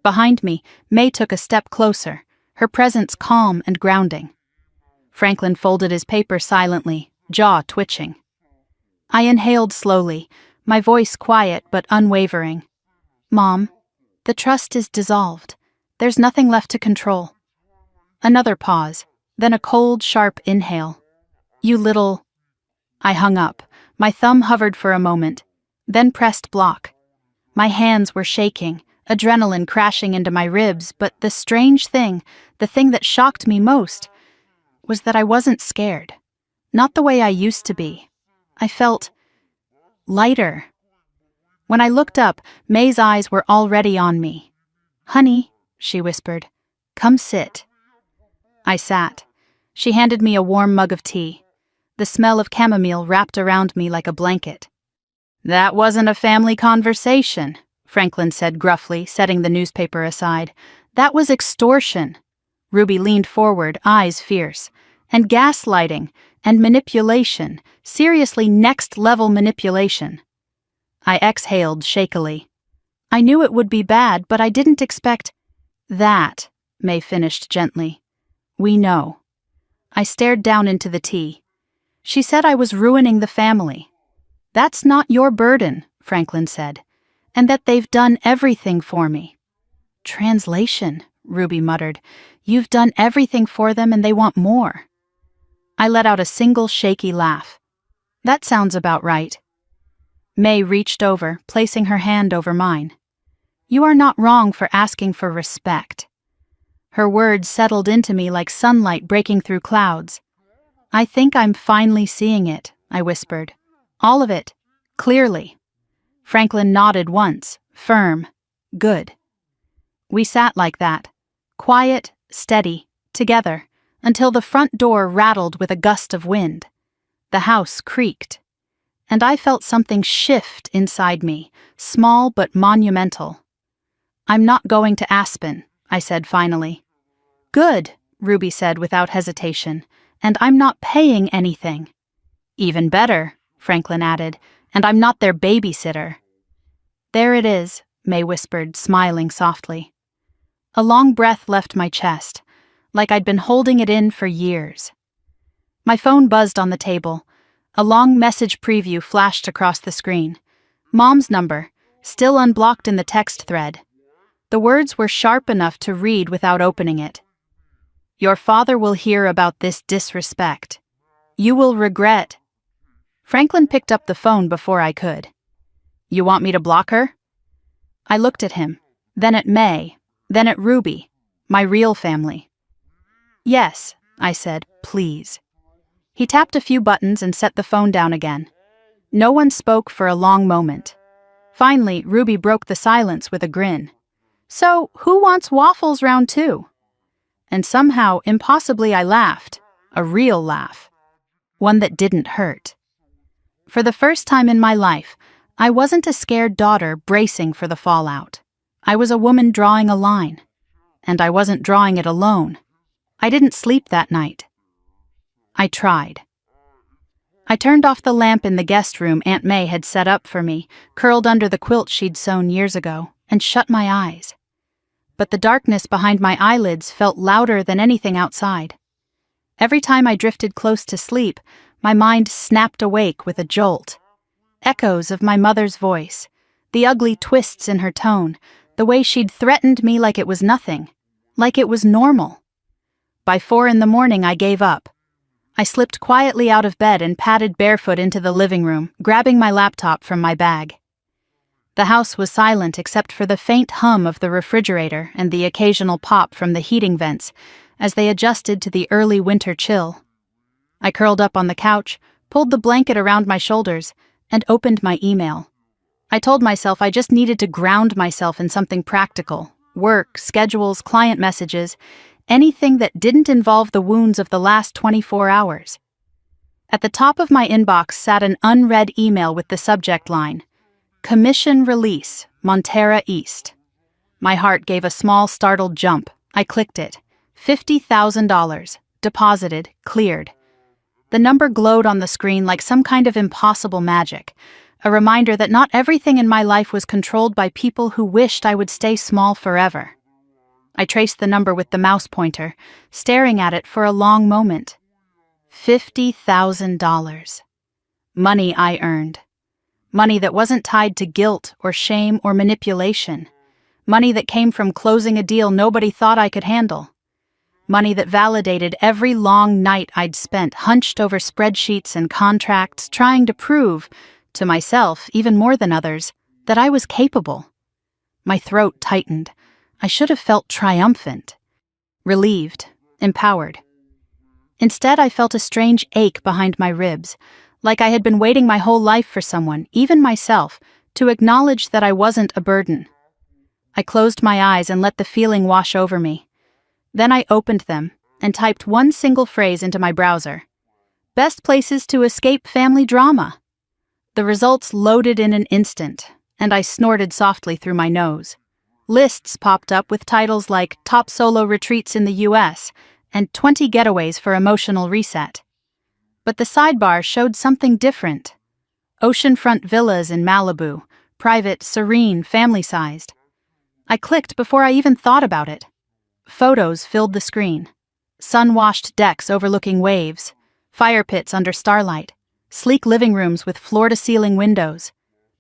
Behind me, May took a step closer, her presence calm and grounding. Franklin folded his paper silently, jaw twitching. I inhaled slowly, my voice quiet but unwavering. Mom, the trust is dissolved. There's nothing left to control. Another pause, then a cold, sharp inhale. You little... I hung up. My thumb hovered for a moment, then pressed block. My hands were shaking, adrenaline crashing into my ribs, but the strange thing, the thing that shocked me most, was that I wasn't scared. Not the way I used to be. I felt lighter. When I looked up, May's eyes were already on me. Honey, she whispered, come sit. I sat. She handed me a warm mug of tea. The smell of chamomile wrapped around me like a blanket. That wasn't a family conversation, Franklin said gruffly, setting the newspaper aside. That was extortion. Ruby leaned forward, eyes fierce. And gaslighting, and manipulation, seriously next-level manipulation. I exhaled shakily. I knew it would be bad, but I didn't expect... That, May finished gently. We know. I stared down into the tea. She said I was ruining the family. That's not your burden, Franklin said, and that they've done everything for me. Translation, Ruby muttered. You've done everything for them and they want more. I let out a single shaky laugh. That sounds about right. May reached over, placing her hand over mine. You are not wrong for asking for respect. Her words settled into me like sunlight breaking through clouds. I think I'm finally seeing it, I whispered. All of it, clearly. Franklin nodded once, firm, good. We sat like that, quiet, steady, together, until the front door rattled with a gust of wind. The house creaked. And I felt something shift inside me, small but monumental. I'm not going to Aspen, I said finally. Good, Ruby said without hesitation, and I'm not paying anything. Even better, Franklin added, and I'm not their babysitter. There it is, May whispered, smiling softly. A long breath left my chest. like I'd been holding it in for years. My phone buzzed on the table. A long message preview flashed across the screen. Mom's number, still unblocked in the text thread. The words were sharp enough to read without opening it. Your father will hear about this disrespect. You will regret. Franklin picked up the phone before I could. You want me to block her? I looked at him, then at May, then at Ruby, my real family. Yes, I said, please. He tapped a few buttons and set the phone down again. No one spoke for a long moment. Finally, Ruby broke the silence with a grin. So, who wants waffles round 2? And somehow, impossibly, I laughed. A real laugh. One that didn't hurt. For the first time in my life, I wasn't a scared daughter bracing for the fallout. I was a woman drawing a line. And I wasn't drawing it alone. I didn't sleep that night. I tried. I turned off the lamp in the guest room Aunt May had set up for me, curled under the quilt she'd sewn years ago, and shut my eyes. But the darkness behind my eyelids felt louder than anything outside. Every time I drifted close to sleep, my mind snapped awake with a jolt. Echoes of my mother's voice, the ugly twists in her tone, the way she'd threatened me like it was nothing, like it was normal. By 4 a.m, I gave up. I slipped quietly out of bed and padded barefoot into the living room, grabbing my laptop from my bag. The house was silent except for the faint hum of the refrigerator and the occasional pop from the heating vents as they adjusted to the early winter chill. I curled up on the couch, pulled the blanket around my shoulders, and opened my email. I told myself I just needed to ground myself in something practical: work, schedules, client messages, anything that didn't involve the wounds of the last 24 hours. At the top of my inbox sat an unread email with the subject line, Commission Release, Montera East. My heart gave a small, startled jump. I clicked it. $50,000. Deposited. Cleared. The number glowed on the screen like some kind of impossible magic, a reminder that not everything in my life was controlled by people who wished I would stay small forever. I traced the number with the mouse pointer, staring at it for a long moment. $50,000. Money I earned. Money that wasn't tied to guilt or shame or manipulation. Money that came from closing a deal nobody thought I could handle. Money that validated every long night I'd spent hunched over spreadsheets and contracts trying to prove, to myself even more than others, that I was capable. My throat tightened. I should have felt triumphant, relieved, empowered. Instead, I felt a strange ache behind my ribs, like I had been waiting my whole life for someone, even myself, to acknowledge that I wasn't a burden. I closed my eyes and let the feeling wash over me. Then I opened them and typed one single phrase into my browser. Best places to escape family drama. The results loaded in an instant, and I snorted softly through my nose. Lists popped up with titles like Top Solo Retreats in the U.S. and 20 Getaways for Emotional Reset. But the sidebar showed something different. Oceanfront villas in Malibu, private, serene, family-sized. I clicked before I even thought about it. Photos filled the screen. Sun-washed decks overlooking waves, fire pits under starlight, sleek living rooms with floor-to-ceiling windows,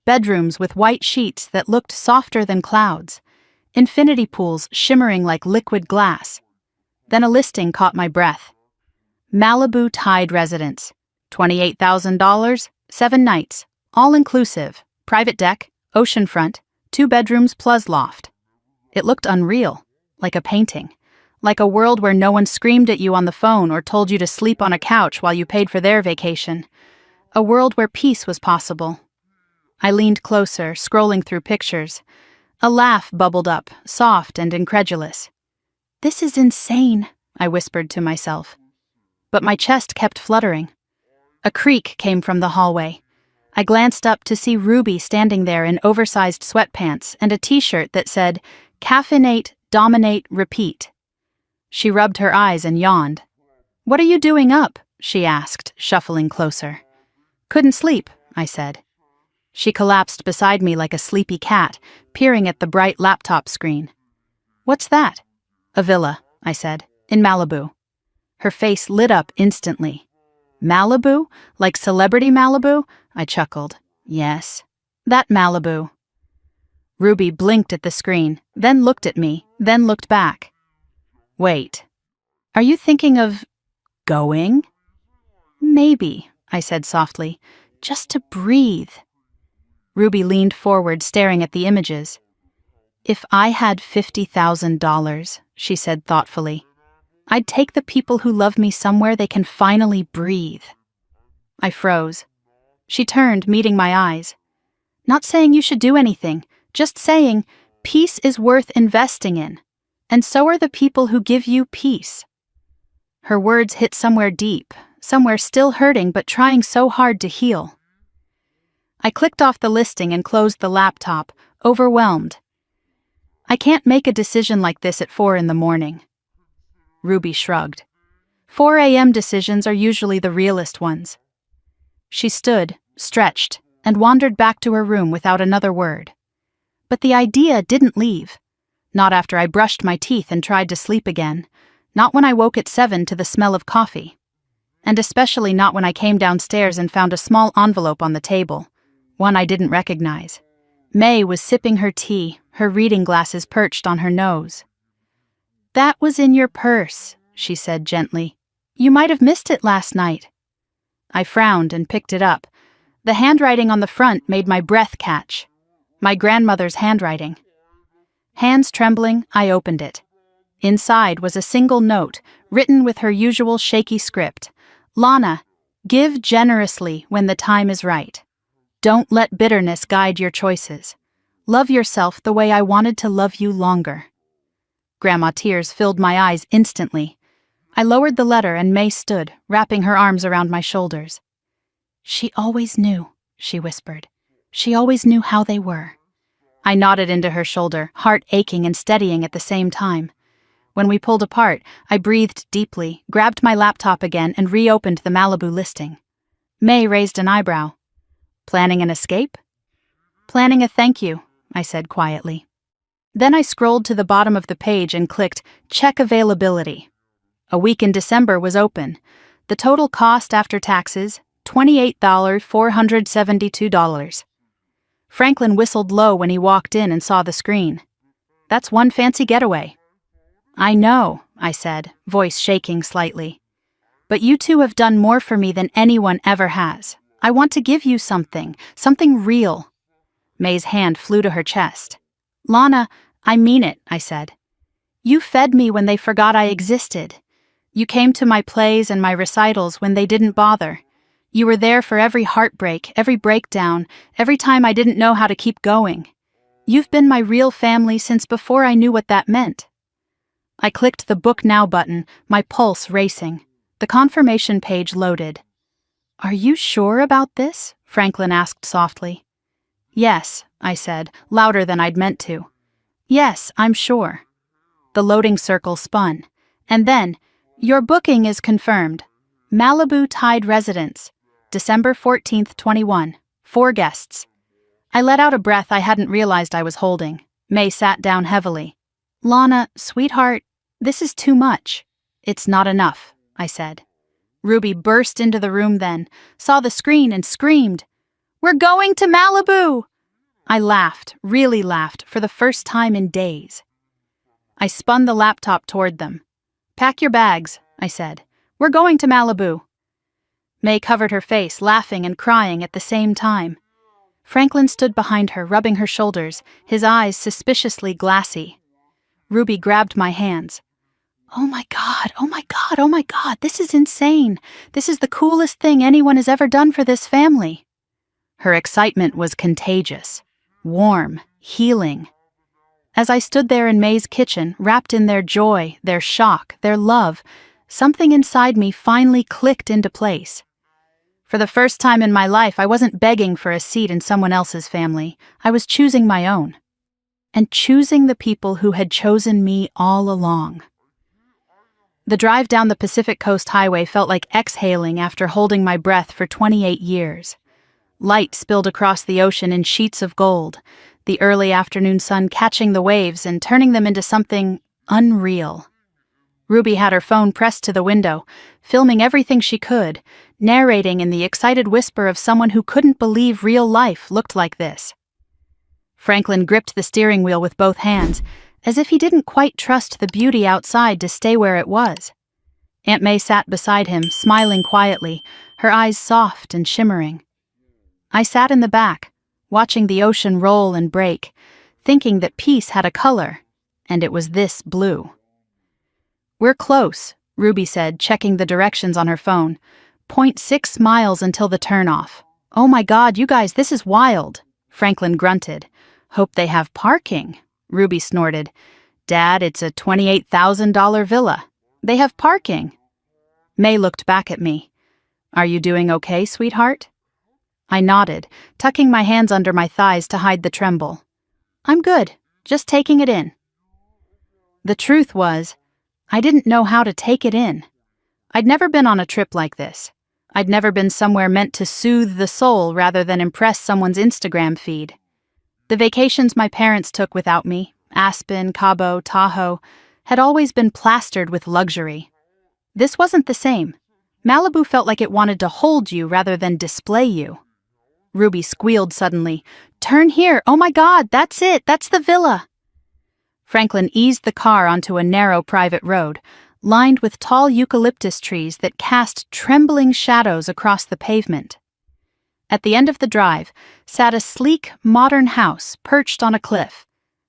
bedrooms with white sheets that looked softer than clouds, infinity pools shimmering like liquid glass. Then a listing caught my breath. Malibu Tide Residence, $28,000, 7 nights, all-inclusive, private deck, oceanfront, 2 bedrooms plus loft. It looked unreal, like a painting, like a world where no one screamed at you on the phone or told you to sleep on a couch while you paid for their vacation. A world where peace was possible. I leaned closer, scrolling through pictures. A laugh bubbled up, soft and incredulous. This is insane, I whispered to myself. But my chest kept fluttering. A creak came from the hallway. I glanced up to see Ruby standing there in oversized sweatpants and a t-shirt that said, Caffeinate, Dominate, Repeat. She rubbed her eyes and yawned. What are you doing up? She asked, shuffling closer. Couldn't sleep, I said. She collapsed beside me like a sleepy cat, peering at the bright laptop screen. What's that? A villa, I said. In Malibu. Her face lit up instantly. Malibu? Like Celebrity Malibu? I chuckled. Yes. That Malibu. Ruby blinked at the screen, then looked at me, then looked back. Wait. Are you thinking of going? Maybe, I said softly, just to breathe. Ruby leaned forward, staring at the images. If I had $50,000, she said thoughtfully, I'd take the people who love me somewhere they can finally breathe. I froze. She turned, meeting my eyes. Not saying you should do anything, just saying peace is worth investing in, and so are the people who give you peace. Her words hit somewhere deep, somewhere still hurting but trying so hard to heal. I clicked off the listing and closed the laptop, overwhelmed. I can't make a decision like this at 4 a.m. Ruby shrugged. 4 a.m. decisions are usually the realest ones. She stood, stretched, and wandered back to her room without another word. But the idea didn't leave. Not after I brushed my teeth and tried to sleep again. Not when I woke at 7 to the smell of coffee. And especially not when I came downstairs and found a small envelope on the table, one I didn't recognize. May was sipping her tea, her reading glasses perched on her nose. That was in your purse, she said gently. You might have missed it last night. I frowned and picked it up. The handwriting on the front made my breath catch. My grandmother's handwriting. Hands trembling, I opened it. Inside was a single note, written with her usual shaky script. Lana, give generously when the time is right. Don't let bitterness guide your choices. Love yourself the way I wanted to love you longer. Grandma tears filled my eyes instantly. I lowered the letter and May stood, wrapping her arms around my shoulders. She always knew, she whispered. She always knew how they were. I nodded into her shoulder, heart aching and steadying at the same time. When we pulled apart, I breathed deeply, grabbed my laptop again, and reopened the Malibu listing. May raised an eyebrow. Planning an escape? Planning a thank you, I said quietly. Then I scrolled to the bottom of the page and clicked Check Availability. A week in December was open. The total cost after taxes, $28,472. Franklin whistled low when he walked in and saw the screen. That's one fancy getaway. I know, I said, voice shaking slightly. But you two have done more for me than anyone ever has. I want to give you something real. May's hand flew to her chest. Lana, I mean it, I said. You fed me when they forgot I existed. You came to my plays and my recitals when they didn't bother. You were there for every heartbreak, every breakdown, every time I didn't know how to keep going. You've been my real family since before I knew what that meant. I clicked the Book Now button, my pulse racing. The confirmation page loaded. Are you sure about this? Franklin asked softly. Yes, I said, louder than I'd meant to. Yes, I'm sure. The loading circle spun. And then, your booking is confirmed. Malibu Tide Residence, December 14th, 21. 4 guests. I let out a breath I hadn't realized I was holding. May sat down heavily. Lana, sweetheart, this is too much. It's not enough, I said. Ruby burst into the room then, saw the screen and screamed, We're going to Malibu! I laughed, really laughed, for the first time in days. I spun the laptop toward them. Pack your bags, I said. We're going to Malibu. May covered her face, laughing and crying at the same time. Franklin stood behind her, rubbing her shoulders, his eyes suspiciously glassy. Ruby grabbed my hands. Oh my God, oh my God, oh my God, this is insane. This is the coolest thing anyone has ever done for this family. Her excitement was contagious, warm, healing. As I stood there in May's kitchen, wrapped in their joy, their shock, their love, something inside me finally clicked into place. For the first time in my life, I wasn't begging for a seat in someone else's family. I was choosing my own. And choosing the people who had chosen me all along. The drive down the Pacific Coast Highway felt like exhaling after holding my breath for 28 years. Light spilled across the ocean in sheets of gold, the early afternoon sun catching the waves and turning them into something unreal. Ruby had her phone pressed to the window, filming everything she could, narrating in the excited whisper of someone who couldn't believe real life looked like this. Franklin gripped the steering wheel with both hands, as if he didn't quite trust the beauty outside to stay where it was. Aunt May sat beside him, smiling quietly, her eyes soft and shimmering. I sat in the back, watching the ocean roll and break, thinking that peace had a color, and it was this blue. "We're close," Ruby said, checking the directions on her phone. "0.6 miles until the turnoff." "Oh my God, you guys, this is wild," Franklin grunted. "Hope they have parking," Ruby snorted. "Dad, it's a $28,000 villa. They have parking." May looked back at me. "Are you doing okay, sweetheart?" I nodded, tucking my hands under my thighs to hide the tremble. "I'm good, just taking it in." The truth was, I didn't know how to take it in. I'd never been on a trip like this. I'd never been somewhere meant to soothe the soul rather than impress someone's Instagram feed. The vacations my parents took without me, Aspen, Cabo, Tahoe, had always been plastered with luxury. This wasn't the same. Malibu felt like it wanted to hold you rather than display you. Ruby squealed suddenly. "Turn here! Oh my God, that's it! That's the villa!" Franklin eased the car onto a narrow private road, lined with tall eucalyptus trees that cast trembling shadows across the pavement. At the end of the drive sat a sleek, modern house perched on a cliff,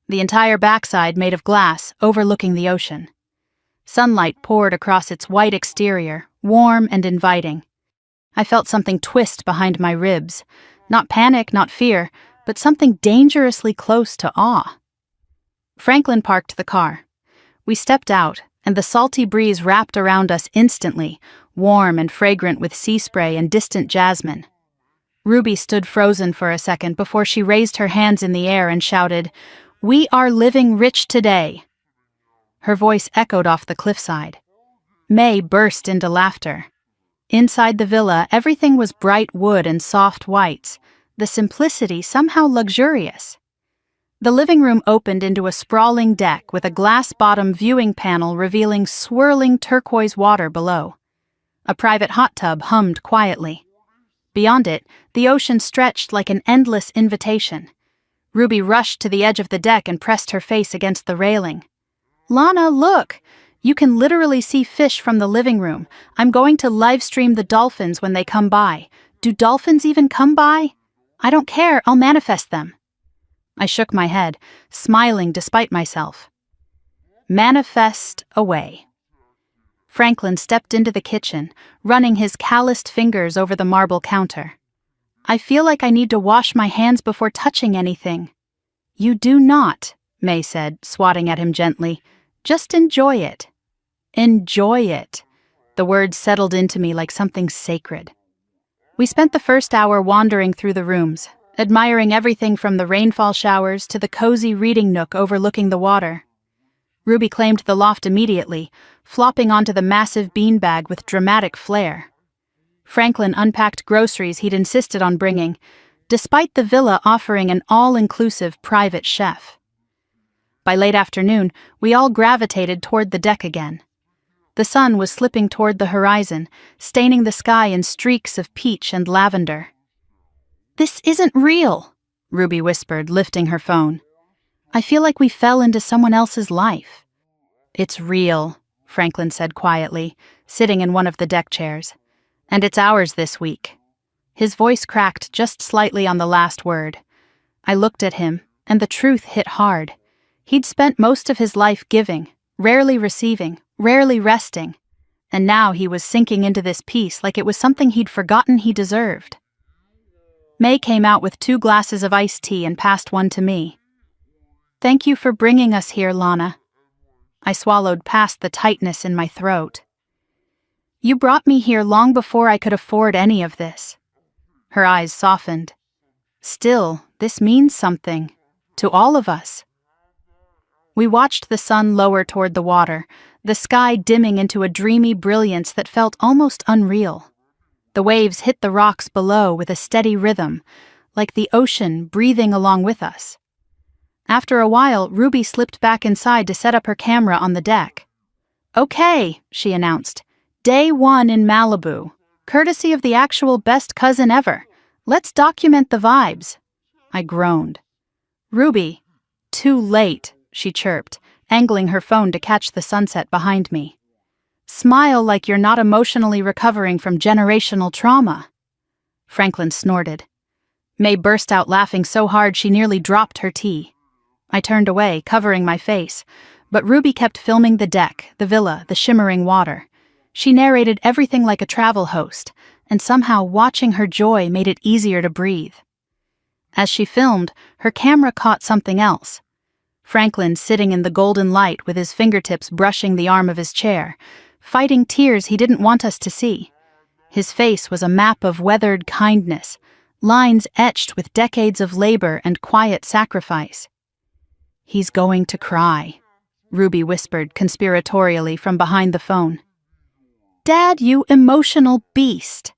the entire backside made of glass overlooking the ocean. Sunlight poured across its white exterior, warm and inviting. I felt something twist behind my ribs. Not panic, not fear, but something dangerously close to awe. Franklin parked the car. We stepped out, and the salty breeze wrapped around us instantly, warm and fragrant with sea spray and distant jasmine. Ruby stood frozen for a second before she raised her hands in the air and shouted, "We are living rich today." Her voice echoed off the cliffside. May burst into laughter. Inside the villa, everything was bright wood and soft whites, the simplicity somehow luxurious. The living room opened into a sprawling deck with a glass-bottom viewing panel revealing swirling turquoise water below. A private hot tub hummed quietly. Beyond it, the ocean stretched like an endless invitation. Ruby rushed to the edge of the deck and pressed her face against the railing. "Lana, look! You can literally see fish from the living room. I'm going to live stream the dolphins when they come by. Do dolphins even come by? I don't care, I'll manifest them." I shook my head, smiling despite myself. Manifest away. Franklin stepped into the kitchen, running his calloused fingers over the marble counter. "I feel like I need to wash my hands before touching anything." "You do not," May said, swatting at him gently. "Just enjoy it." Enjoy it. The words settled into me like something sacred. We spent the first hour wandering through the rooms, admiring everything from the rainfall showers to the cozy reading nook overlooking the water. Ruby claimed the loft immediately, flopping onto the massive beanbag with dramatic flair. Franklin unpacked groceries he'd insisted on bringing, despite the villa offering an all-inclusive private chef. By late afternoon, we all gravitated toward the deck again. The sun was slipping toward the horizon, staining the sky in streaks of peach and lavender. "This isn't real," Ruby whispered, lifting her phone. "I feel like we fell into someone else's life." "It's real," Franklin said quietly, sitting in one of the deck chairs. "And it's ours this week." His voice cracked just slightly on the last word. I looked at him, and the truth hit hard. He'd spent most of his life giving, rarely receiving, rarely resting, and now he was sinking into this peace like it was something he'd forgotten he deserved. May came out with 2 glasses of iced tea and passed one to me. "Thank you for bringing us here, Lana." I swallowed past the tightness in my throat. "You brought me here long before I could afford any of this." Her eyes softened. "Still, this means something. To all of us." We watched the sun lower toward the water, the sky dimming into a dreamy brilliance that felt almost unreal. The waves hit the rocks below with a steady rhythm, like the ocean breathing along with us. After a while, Ruby slipped back inside to set up her camera on the deck. Okay, she announced. Day 1 in Malibu. Courtesy of the actual best cousin ever. Let's document the vibes. I groaned. Ruby. Too late, she chirped, angling her phone to catch the sunset behind me. Smile like you're not emotionally recovering from generational trauma. Franklin snorted. May burst out laughing so hard she nearly dropped her tea. I turned away, covering my face, but Ruby kept filming the deck, the villa, the shimmering water. She narrated everything like a travel host, and somehow watching her joy made it easier to breathe. As she filmed, her camera caught something else. Franklin sitting in the golden light with his fingertips brushing the arm of his chair, fighting tears he didn't want us to see. His face was a map of weathered kindness, lines etched with decades of labor and quiet sacrifice. He's going to cry, Ruby whispered conspiratorially from behind the phone. Dad, you emotional beast.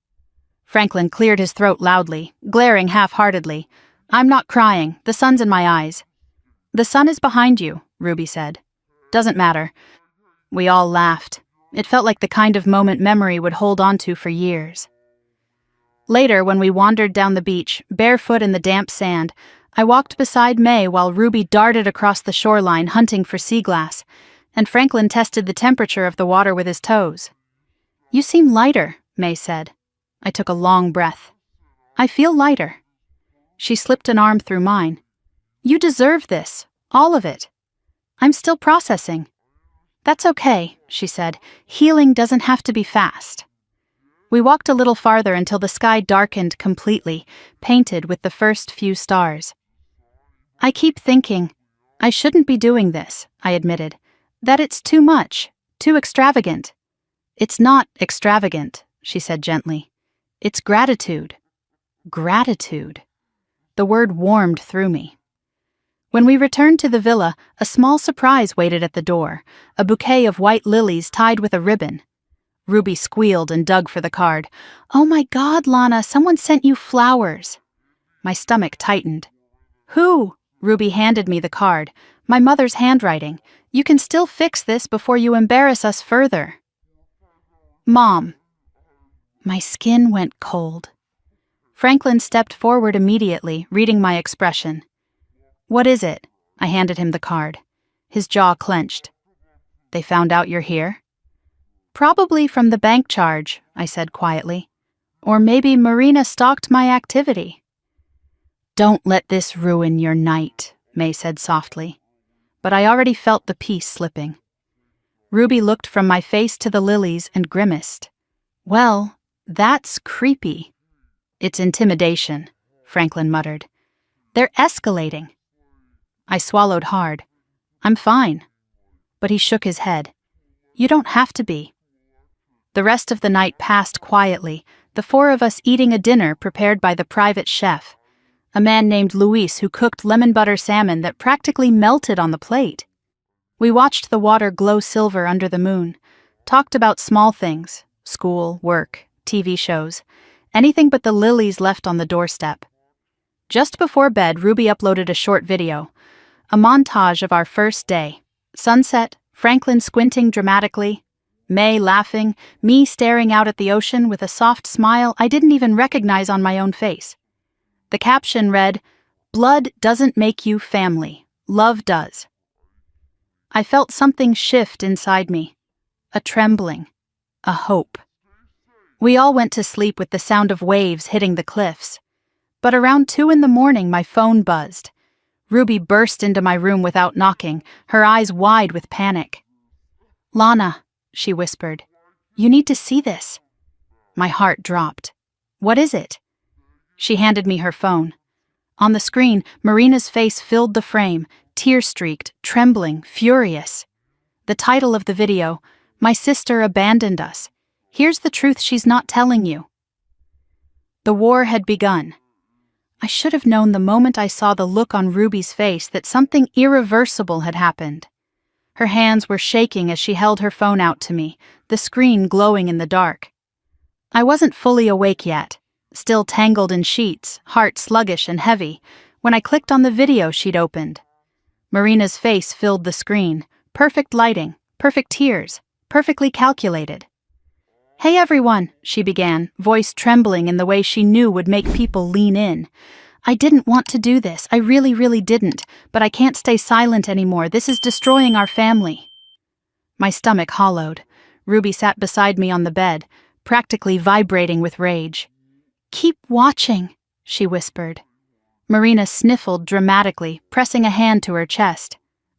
Franklin cleared his throat loudly, glaring half-heartedly. I'm not crying, the sun's in my eyes. The sun is behind you, Ruby said. Doesn't matter. We all laughed. It felt like the kind of moment memory would hold on to for years. Later, when we wandered down the beach, barefoot in the damp sand, I walked beside May while Ruby darted across the shoreline hunting for sea glass, and Franklin tested the temperature of the water with his toes. You seem lighter, May said. I took a long breath. I feel lighter. She slipped an arm through mine. You deserve this, all of it. I'm still processing. That's okay, she said. Healing doesn't have to be fast. We walked a little farther until the sky darkened completely, painted with the first few stars. I keep thinking, I shouldn't be doing this, I admitted, that it's too much, too extravagant. It's not extravagant, she said gently. It's gratitude. Gratitude. The word warmed through me. When we returned to the villa, a small surprise waited at the door, a bouquet of white lilies tied with a ribbon. Ruby squealed and dug for the card. Oh my God, Lana, someone sent you flowers. My stomach tightened. Who? Ruby handed me the card. My mother's handwriting. You can still fix this before you embarrass us further. Mom. My skin went cold. Franklin stepped forward immediately, reading my expression. What is it? I handed him the card. His jaw clenched. They found out you're here? Probably from the bank charge, I said quietly. Or maybe Marina stalked my activity. Don't let this ruin your night, May said softly. But I already felt the peace slipping. Ruby looked from my face to the lilies and grimaced. Well, that's creepy. It's intimidation, Franklin muttered. They're escalating. I swallowed hard. I'm fine. But he shook his head. You don't have to be. The rest of the night passed quietly, the four of us eating a dinner prepared by the private chef, a man named Luis who cooked lemon butter salmon that practically melted on the plate. We watched the water glow silver under the moon, talked about small things, school, work, TV shows, anything but the lilies left on the doorstep. Just before bed, Ruby uploaded a short video, a montage of our first day. Sunset, Franklin squinting dramatically, May laughing, me staring out at the ocean with a soft smile I didn't even recognize on my own face. The caption read, Blood doesn't make you family, love does. I felt something shift inside me, a trembling, a hope. We all went to sleep with the sound of waves hitting the cliffs. But around 2 a.m, my phone buzzed. Ruby burst into my room without knocking, her eyes wide with panic. Lana, she whispered, you need to see this. My heart dropped. What is it? She handed me her phone. On the screen, Marina's face filled the frame, tear-streaked, trembling, furious. The title of the video, My Sister Abandoned Us. Here's the truth she's not telling you. The war had begun. I should have known the moment I saw the look on Ruby's face that something irreversible had happened. Her hands were shaking as she held her phone out to me, the screen glowing in the dark. I wasn't fully awake yet, still tangled in sheets, heart sluggish and heavy, when I clicked on the video she'd opened. Marina's face filled the screen, perfect lighting, perfect tears, perfectly calculated. "Hey everyone," she began, voice trembling in the way she knew would make people lean in. "I didn't want to do this, I really, really didn't, but I can't stay silent anymore, this is destroying our family." My stomach hollowed. Ruby sat beside me on the bed, practically vibrating with rage. "Keep watching," she whispered. Marina sniffled dramatically, pressing a hand to her chest.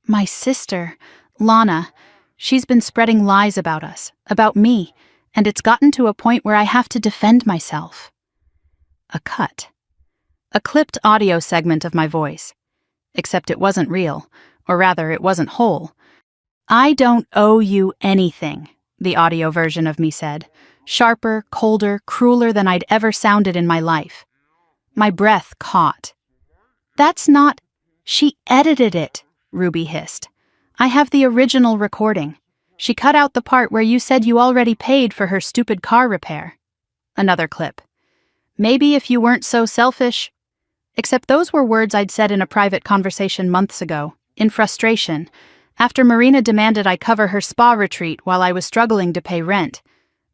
"My sister, Lana, she's been spreading lies about us, about me, and it's gotten to a point where I have to defend myself." A cut. A clipped audio segment of my voice. Except it wasn't real, or rather, it wasn't whole. "I don't owe you anything," the audio version of me said, sharper, colder, crueler than I'd ever sounded in my life. My breath caught. "That's not—" "She edited it," Ruby hissed. "I have the original recording. She cut out the part where you said you already paid for her stupid car repair." Another clip. "Maybe if you weren't so selfish—" Except those were words I'd said in a private conversation months ago, in frustration, after Marina demanded I cover her spa retreat while I was struggling to pay rent.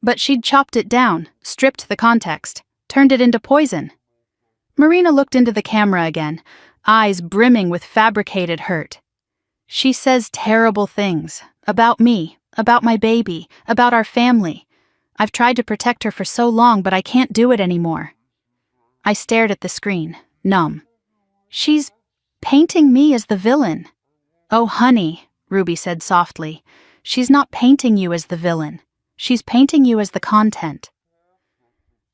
But she'd chopped it down, stripped the context, turned it into poison. Marina looked into the camera again, eyes brimming with fabricated hurt. "She says terrible things. About me, about my baby, about our family. I've tried to protect her for so long, but I can't do it anymore." I stared at the screen, numb. "She's painting me as the villain." "Oh, honey," Ruby said softly, "she's not painting you as the villain. She's painting you as the content."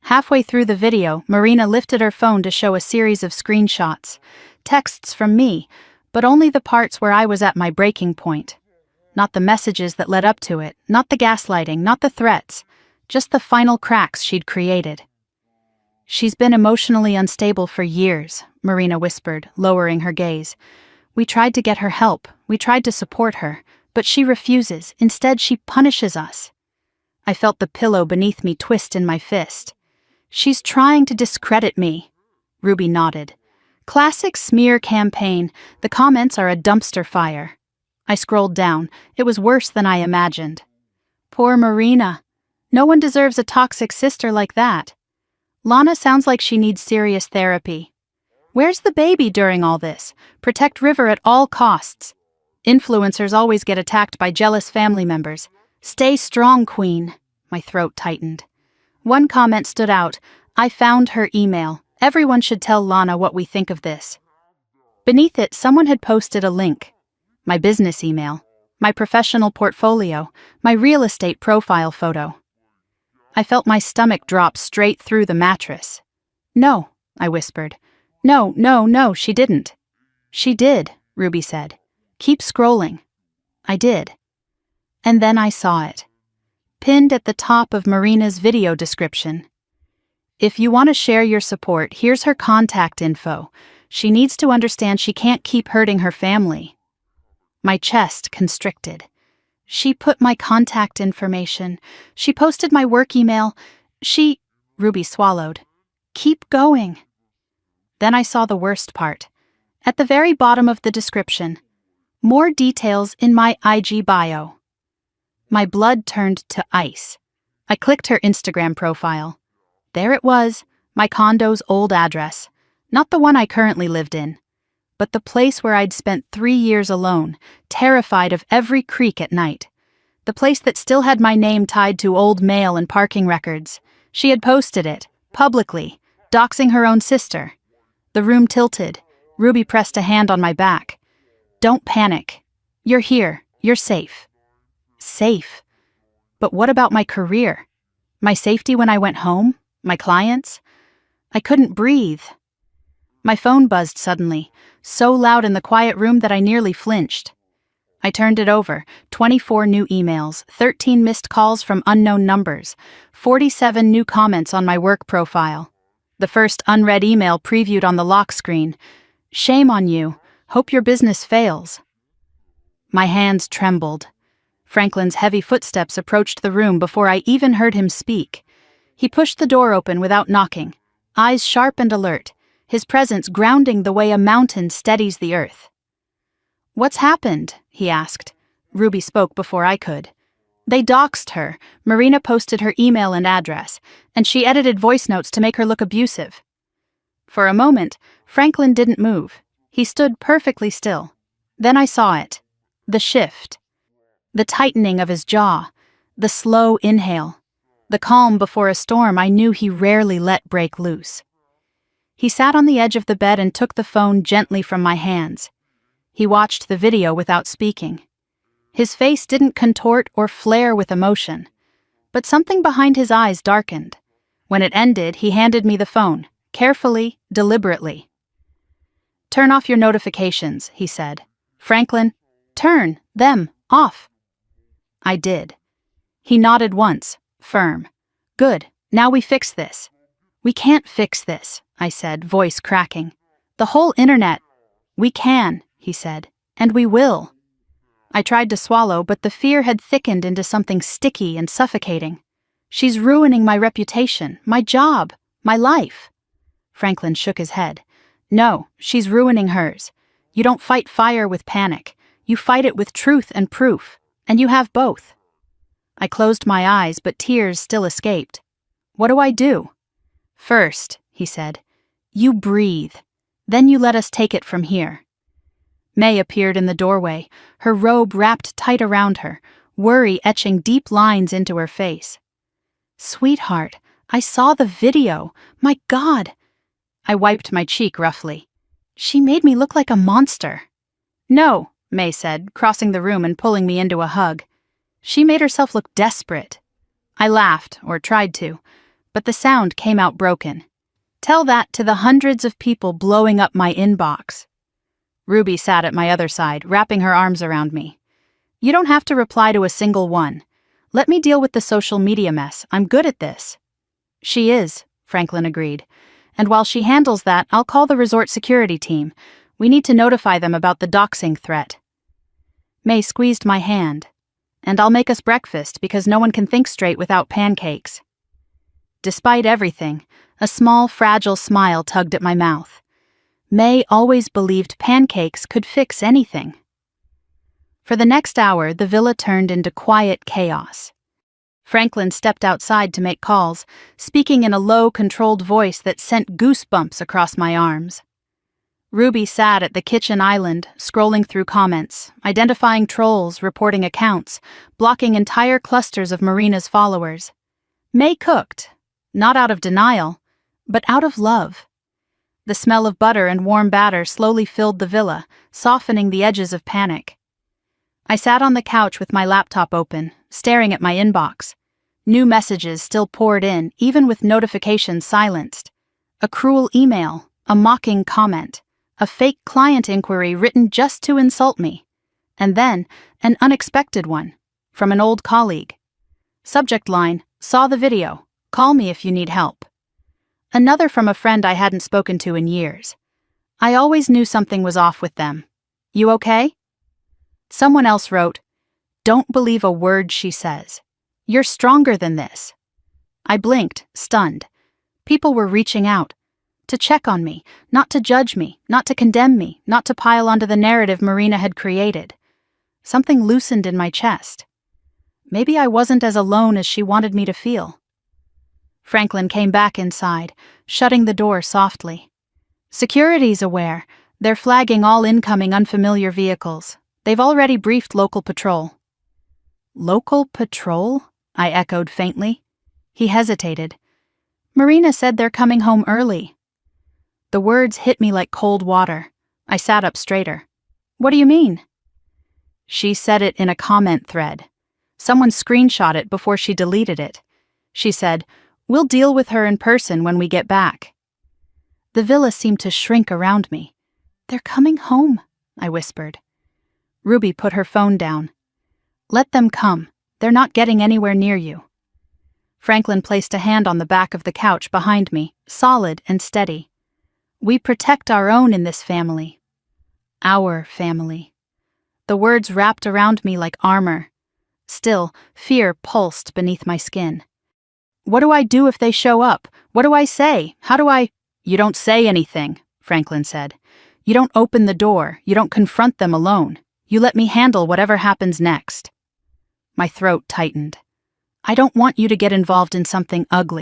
Halfway through the video, Marina lifted her phone to show a series of screenshots. Texts from me, but only the parts where I was at my breaking point. Not the messages that led up to it, not the gaslighting, not the threats, just the final cracks she'd created. "She's been emotionally unstable for years," Marina whispered, lowering her gaze. "We tried to get her help, we tried to support her, but she refuses. Instead, she punishes us." I felt the pillow beneath me twist in my fist. "She's trying to discredit me." Ruby nodded. "Classic smear campaign. The comments are a dumpster fire." I scrolled down. It was worse than I imagined. "Poor Marina. No one deserves a toxic sister like that. Lana sounds like she needs serious therapy. Where's the baby during all this? Protect River at all costs. Influencers always get attacked by jealous family members. Stay strong, Queen." My throat tightened. One comment stood out. "I found her email. Everyone should tell Lana what we think of this." Beneath it, someone had posted a link. My business email, my professional portfolio, my real estate profile photo. I felt my stomach drop straight through the mattress. "No," I whispered. No, she didn't." "She did," Ruby said. "Keep scrolling." I did. And then I saw it. Pinned at the top of Marina's video description. "If you want to share your support, here's her contact info. She needs to understand she can't keep hurting her family." My chest constricted. She put my contact information. She posted my work email. Ruby swallowed. "Keep going." Then I saw the worst part. At the very bottom of the description. "More details in my IG bio." My blood turned to ice. I clicked her Instagram profile. There it was, my condo's old address. Not the one I currently lived in, but the place where I'd spent 3 years alone, terrified of every creak at night. The place that still had my name tied to old mail and parking records. She had posted it, publicly, doxing her own sister. The room tilted. Ruby pressed a hand on my back. "Don't panic. You're here. You're safe." Safe. But what about my career? My safety when I went home? My clients? I couldn't breathe. My phone buzzed suddenly, so loud in the quiet room that I nearly flinched. I turned it over. 24 new emails, 13 missed calls from unknown numbers, 47 new comments on my work profile. The first unread email previewed on the lock screen. "Shame on you. Hope your business fails." My hands trembled. Franklin's heavy footsteps approached the room before I even heard him speak. He pushed the door open without knocking, eyes sharp and alert, his presence grounding the way a mountain steadies the earth. "What's happened?" he asked. Ruby spoke before I could. They doxed her. Marina posted her email and address, and she edited voice notes to make her look abusive. For a moment, Franklin didn't move. He stood perfectly still. Then I saw it. The shift. The tightening of his jaw. The slow inhale. The calm before a storm I knew he rarely let break loose. He sat on the edge of the bed and took the phone gently from my hands. He watched the video without speaking. His face didn't contort or flare with emotion, but something behind his eyes darkened. When it ended, he handed me the phone, carefully, deliberately. "Turn off your notifications," he said. "Franklin, turn them off." I did. He nodded once, firm. "Good, now we fix this." "We can't fix this," I said, voice cracking. "The whole internet." "We can," he said, "and we will." I tried to swallow, but the fear had thickened into something sticky and suffocating. "She's ruining my reputation, my job, my life." Franklin shook his head. "No, she's ruining hers. You don't fight fire with panic. You fight it with truth and proof, and you have both." I closed my eyes, but tears still escaped. "What do I do?" "First," he said, "you breathe. Then you let us take it from here." May appeared in the doorway, her robe wrapped tight around her, worry etching deep lines into her face. "Sweetheart, I saw the video. My God!" I wiped my cheek roughly. "She made me look like a monster." "No," May said, crossing the room and pulling me into a hug. "She made herself look desperate." I laughed, or tried to, but the sound came out broken. "Tell that to the hundreds of people blowing up my inbox." Ruby sat at my other side, wrapping her arms around me. "You don't have to reply to a single one. Let me deal with the social media mess. I'm good at this." "She is," Franklin agreed. "And while she handles that, I'll call the resort security team. We need to notify them about the doxing threat." May squeezed my hand. "And I'll make us breakfast because no one can think straight without pancakes." Despite everything, a small, fragile smile tugged at my mouth. May always believed pancakes could fix anything. For the next hour, the villa turned into quiet chaos. Franklin stepped outside to make calls, speaking in a low, controlled voice that sent goosebumps across my arms. Ruby sat at the kitchen island, scrolling through comments, identifying trolls, reporting accounts, blocking entire clusters of Marina's followers. May cooked, not out of denial, but out of love. The smell of butter and warm batter slowly filled the villa, softening the edges of panic. I sat on the couch with my laptop open, staring at my inbox. New messages still poured in, even with notifications silenced. A cruel email, a mocking comment, a fake client inquiry written just to insult me. And then, an unexpected one, from an old colleague. Subject line, "Saw the video. Call me if you need help." Another from a friend I hadn't spoken to in years. I always knew something was off with them. "You okay?" Someone else wrote, "Don't believe a word she says. You're stronger than this." I blinked, stunned. People were reaching out. To check on me, not to judge me, not to condemn me, not to pile onto the narrative Marina had created. Something loosened in my chest. Maybe I wasn't as alone as she wanted me to feel. Franklin came back inside, shutting the door softly. "Security's aware. They're flagging all incoming unfamiliar vehicles. They've already briefed local patrol." "Local patrol?" I echoed faintly. He hesitated. "Marina said they're coming home early." The words hit me like cold water. I sat up straighter. "What do you mean?" She said it in a comment thread. Someone screenshot it before she deleted it. She said, "We'll deal with her in person when we get back." The villa seemed to shrink around me. "They're coming home," I whispered. Ruby put her phone down. "Let them come. They're not getting anywhere near you." Franklin placed a hand on the back of the couch behind me, solid and steady. "We protect our own in this family. Our family." The words wrapped around me like armor. Still, fear pulsed beneath my skin. "What do I do if they show up? What do I say? How do I—" "You don't say anything," Franklin said. "You don't open the door. You don't confront them alone. You let me handle whatever happens next." My throat tightened. I don't want you to get involved in something ugly.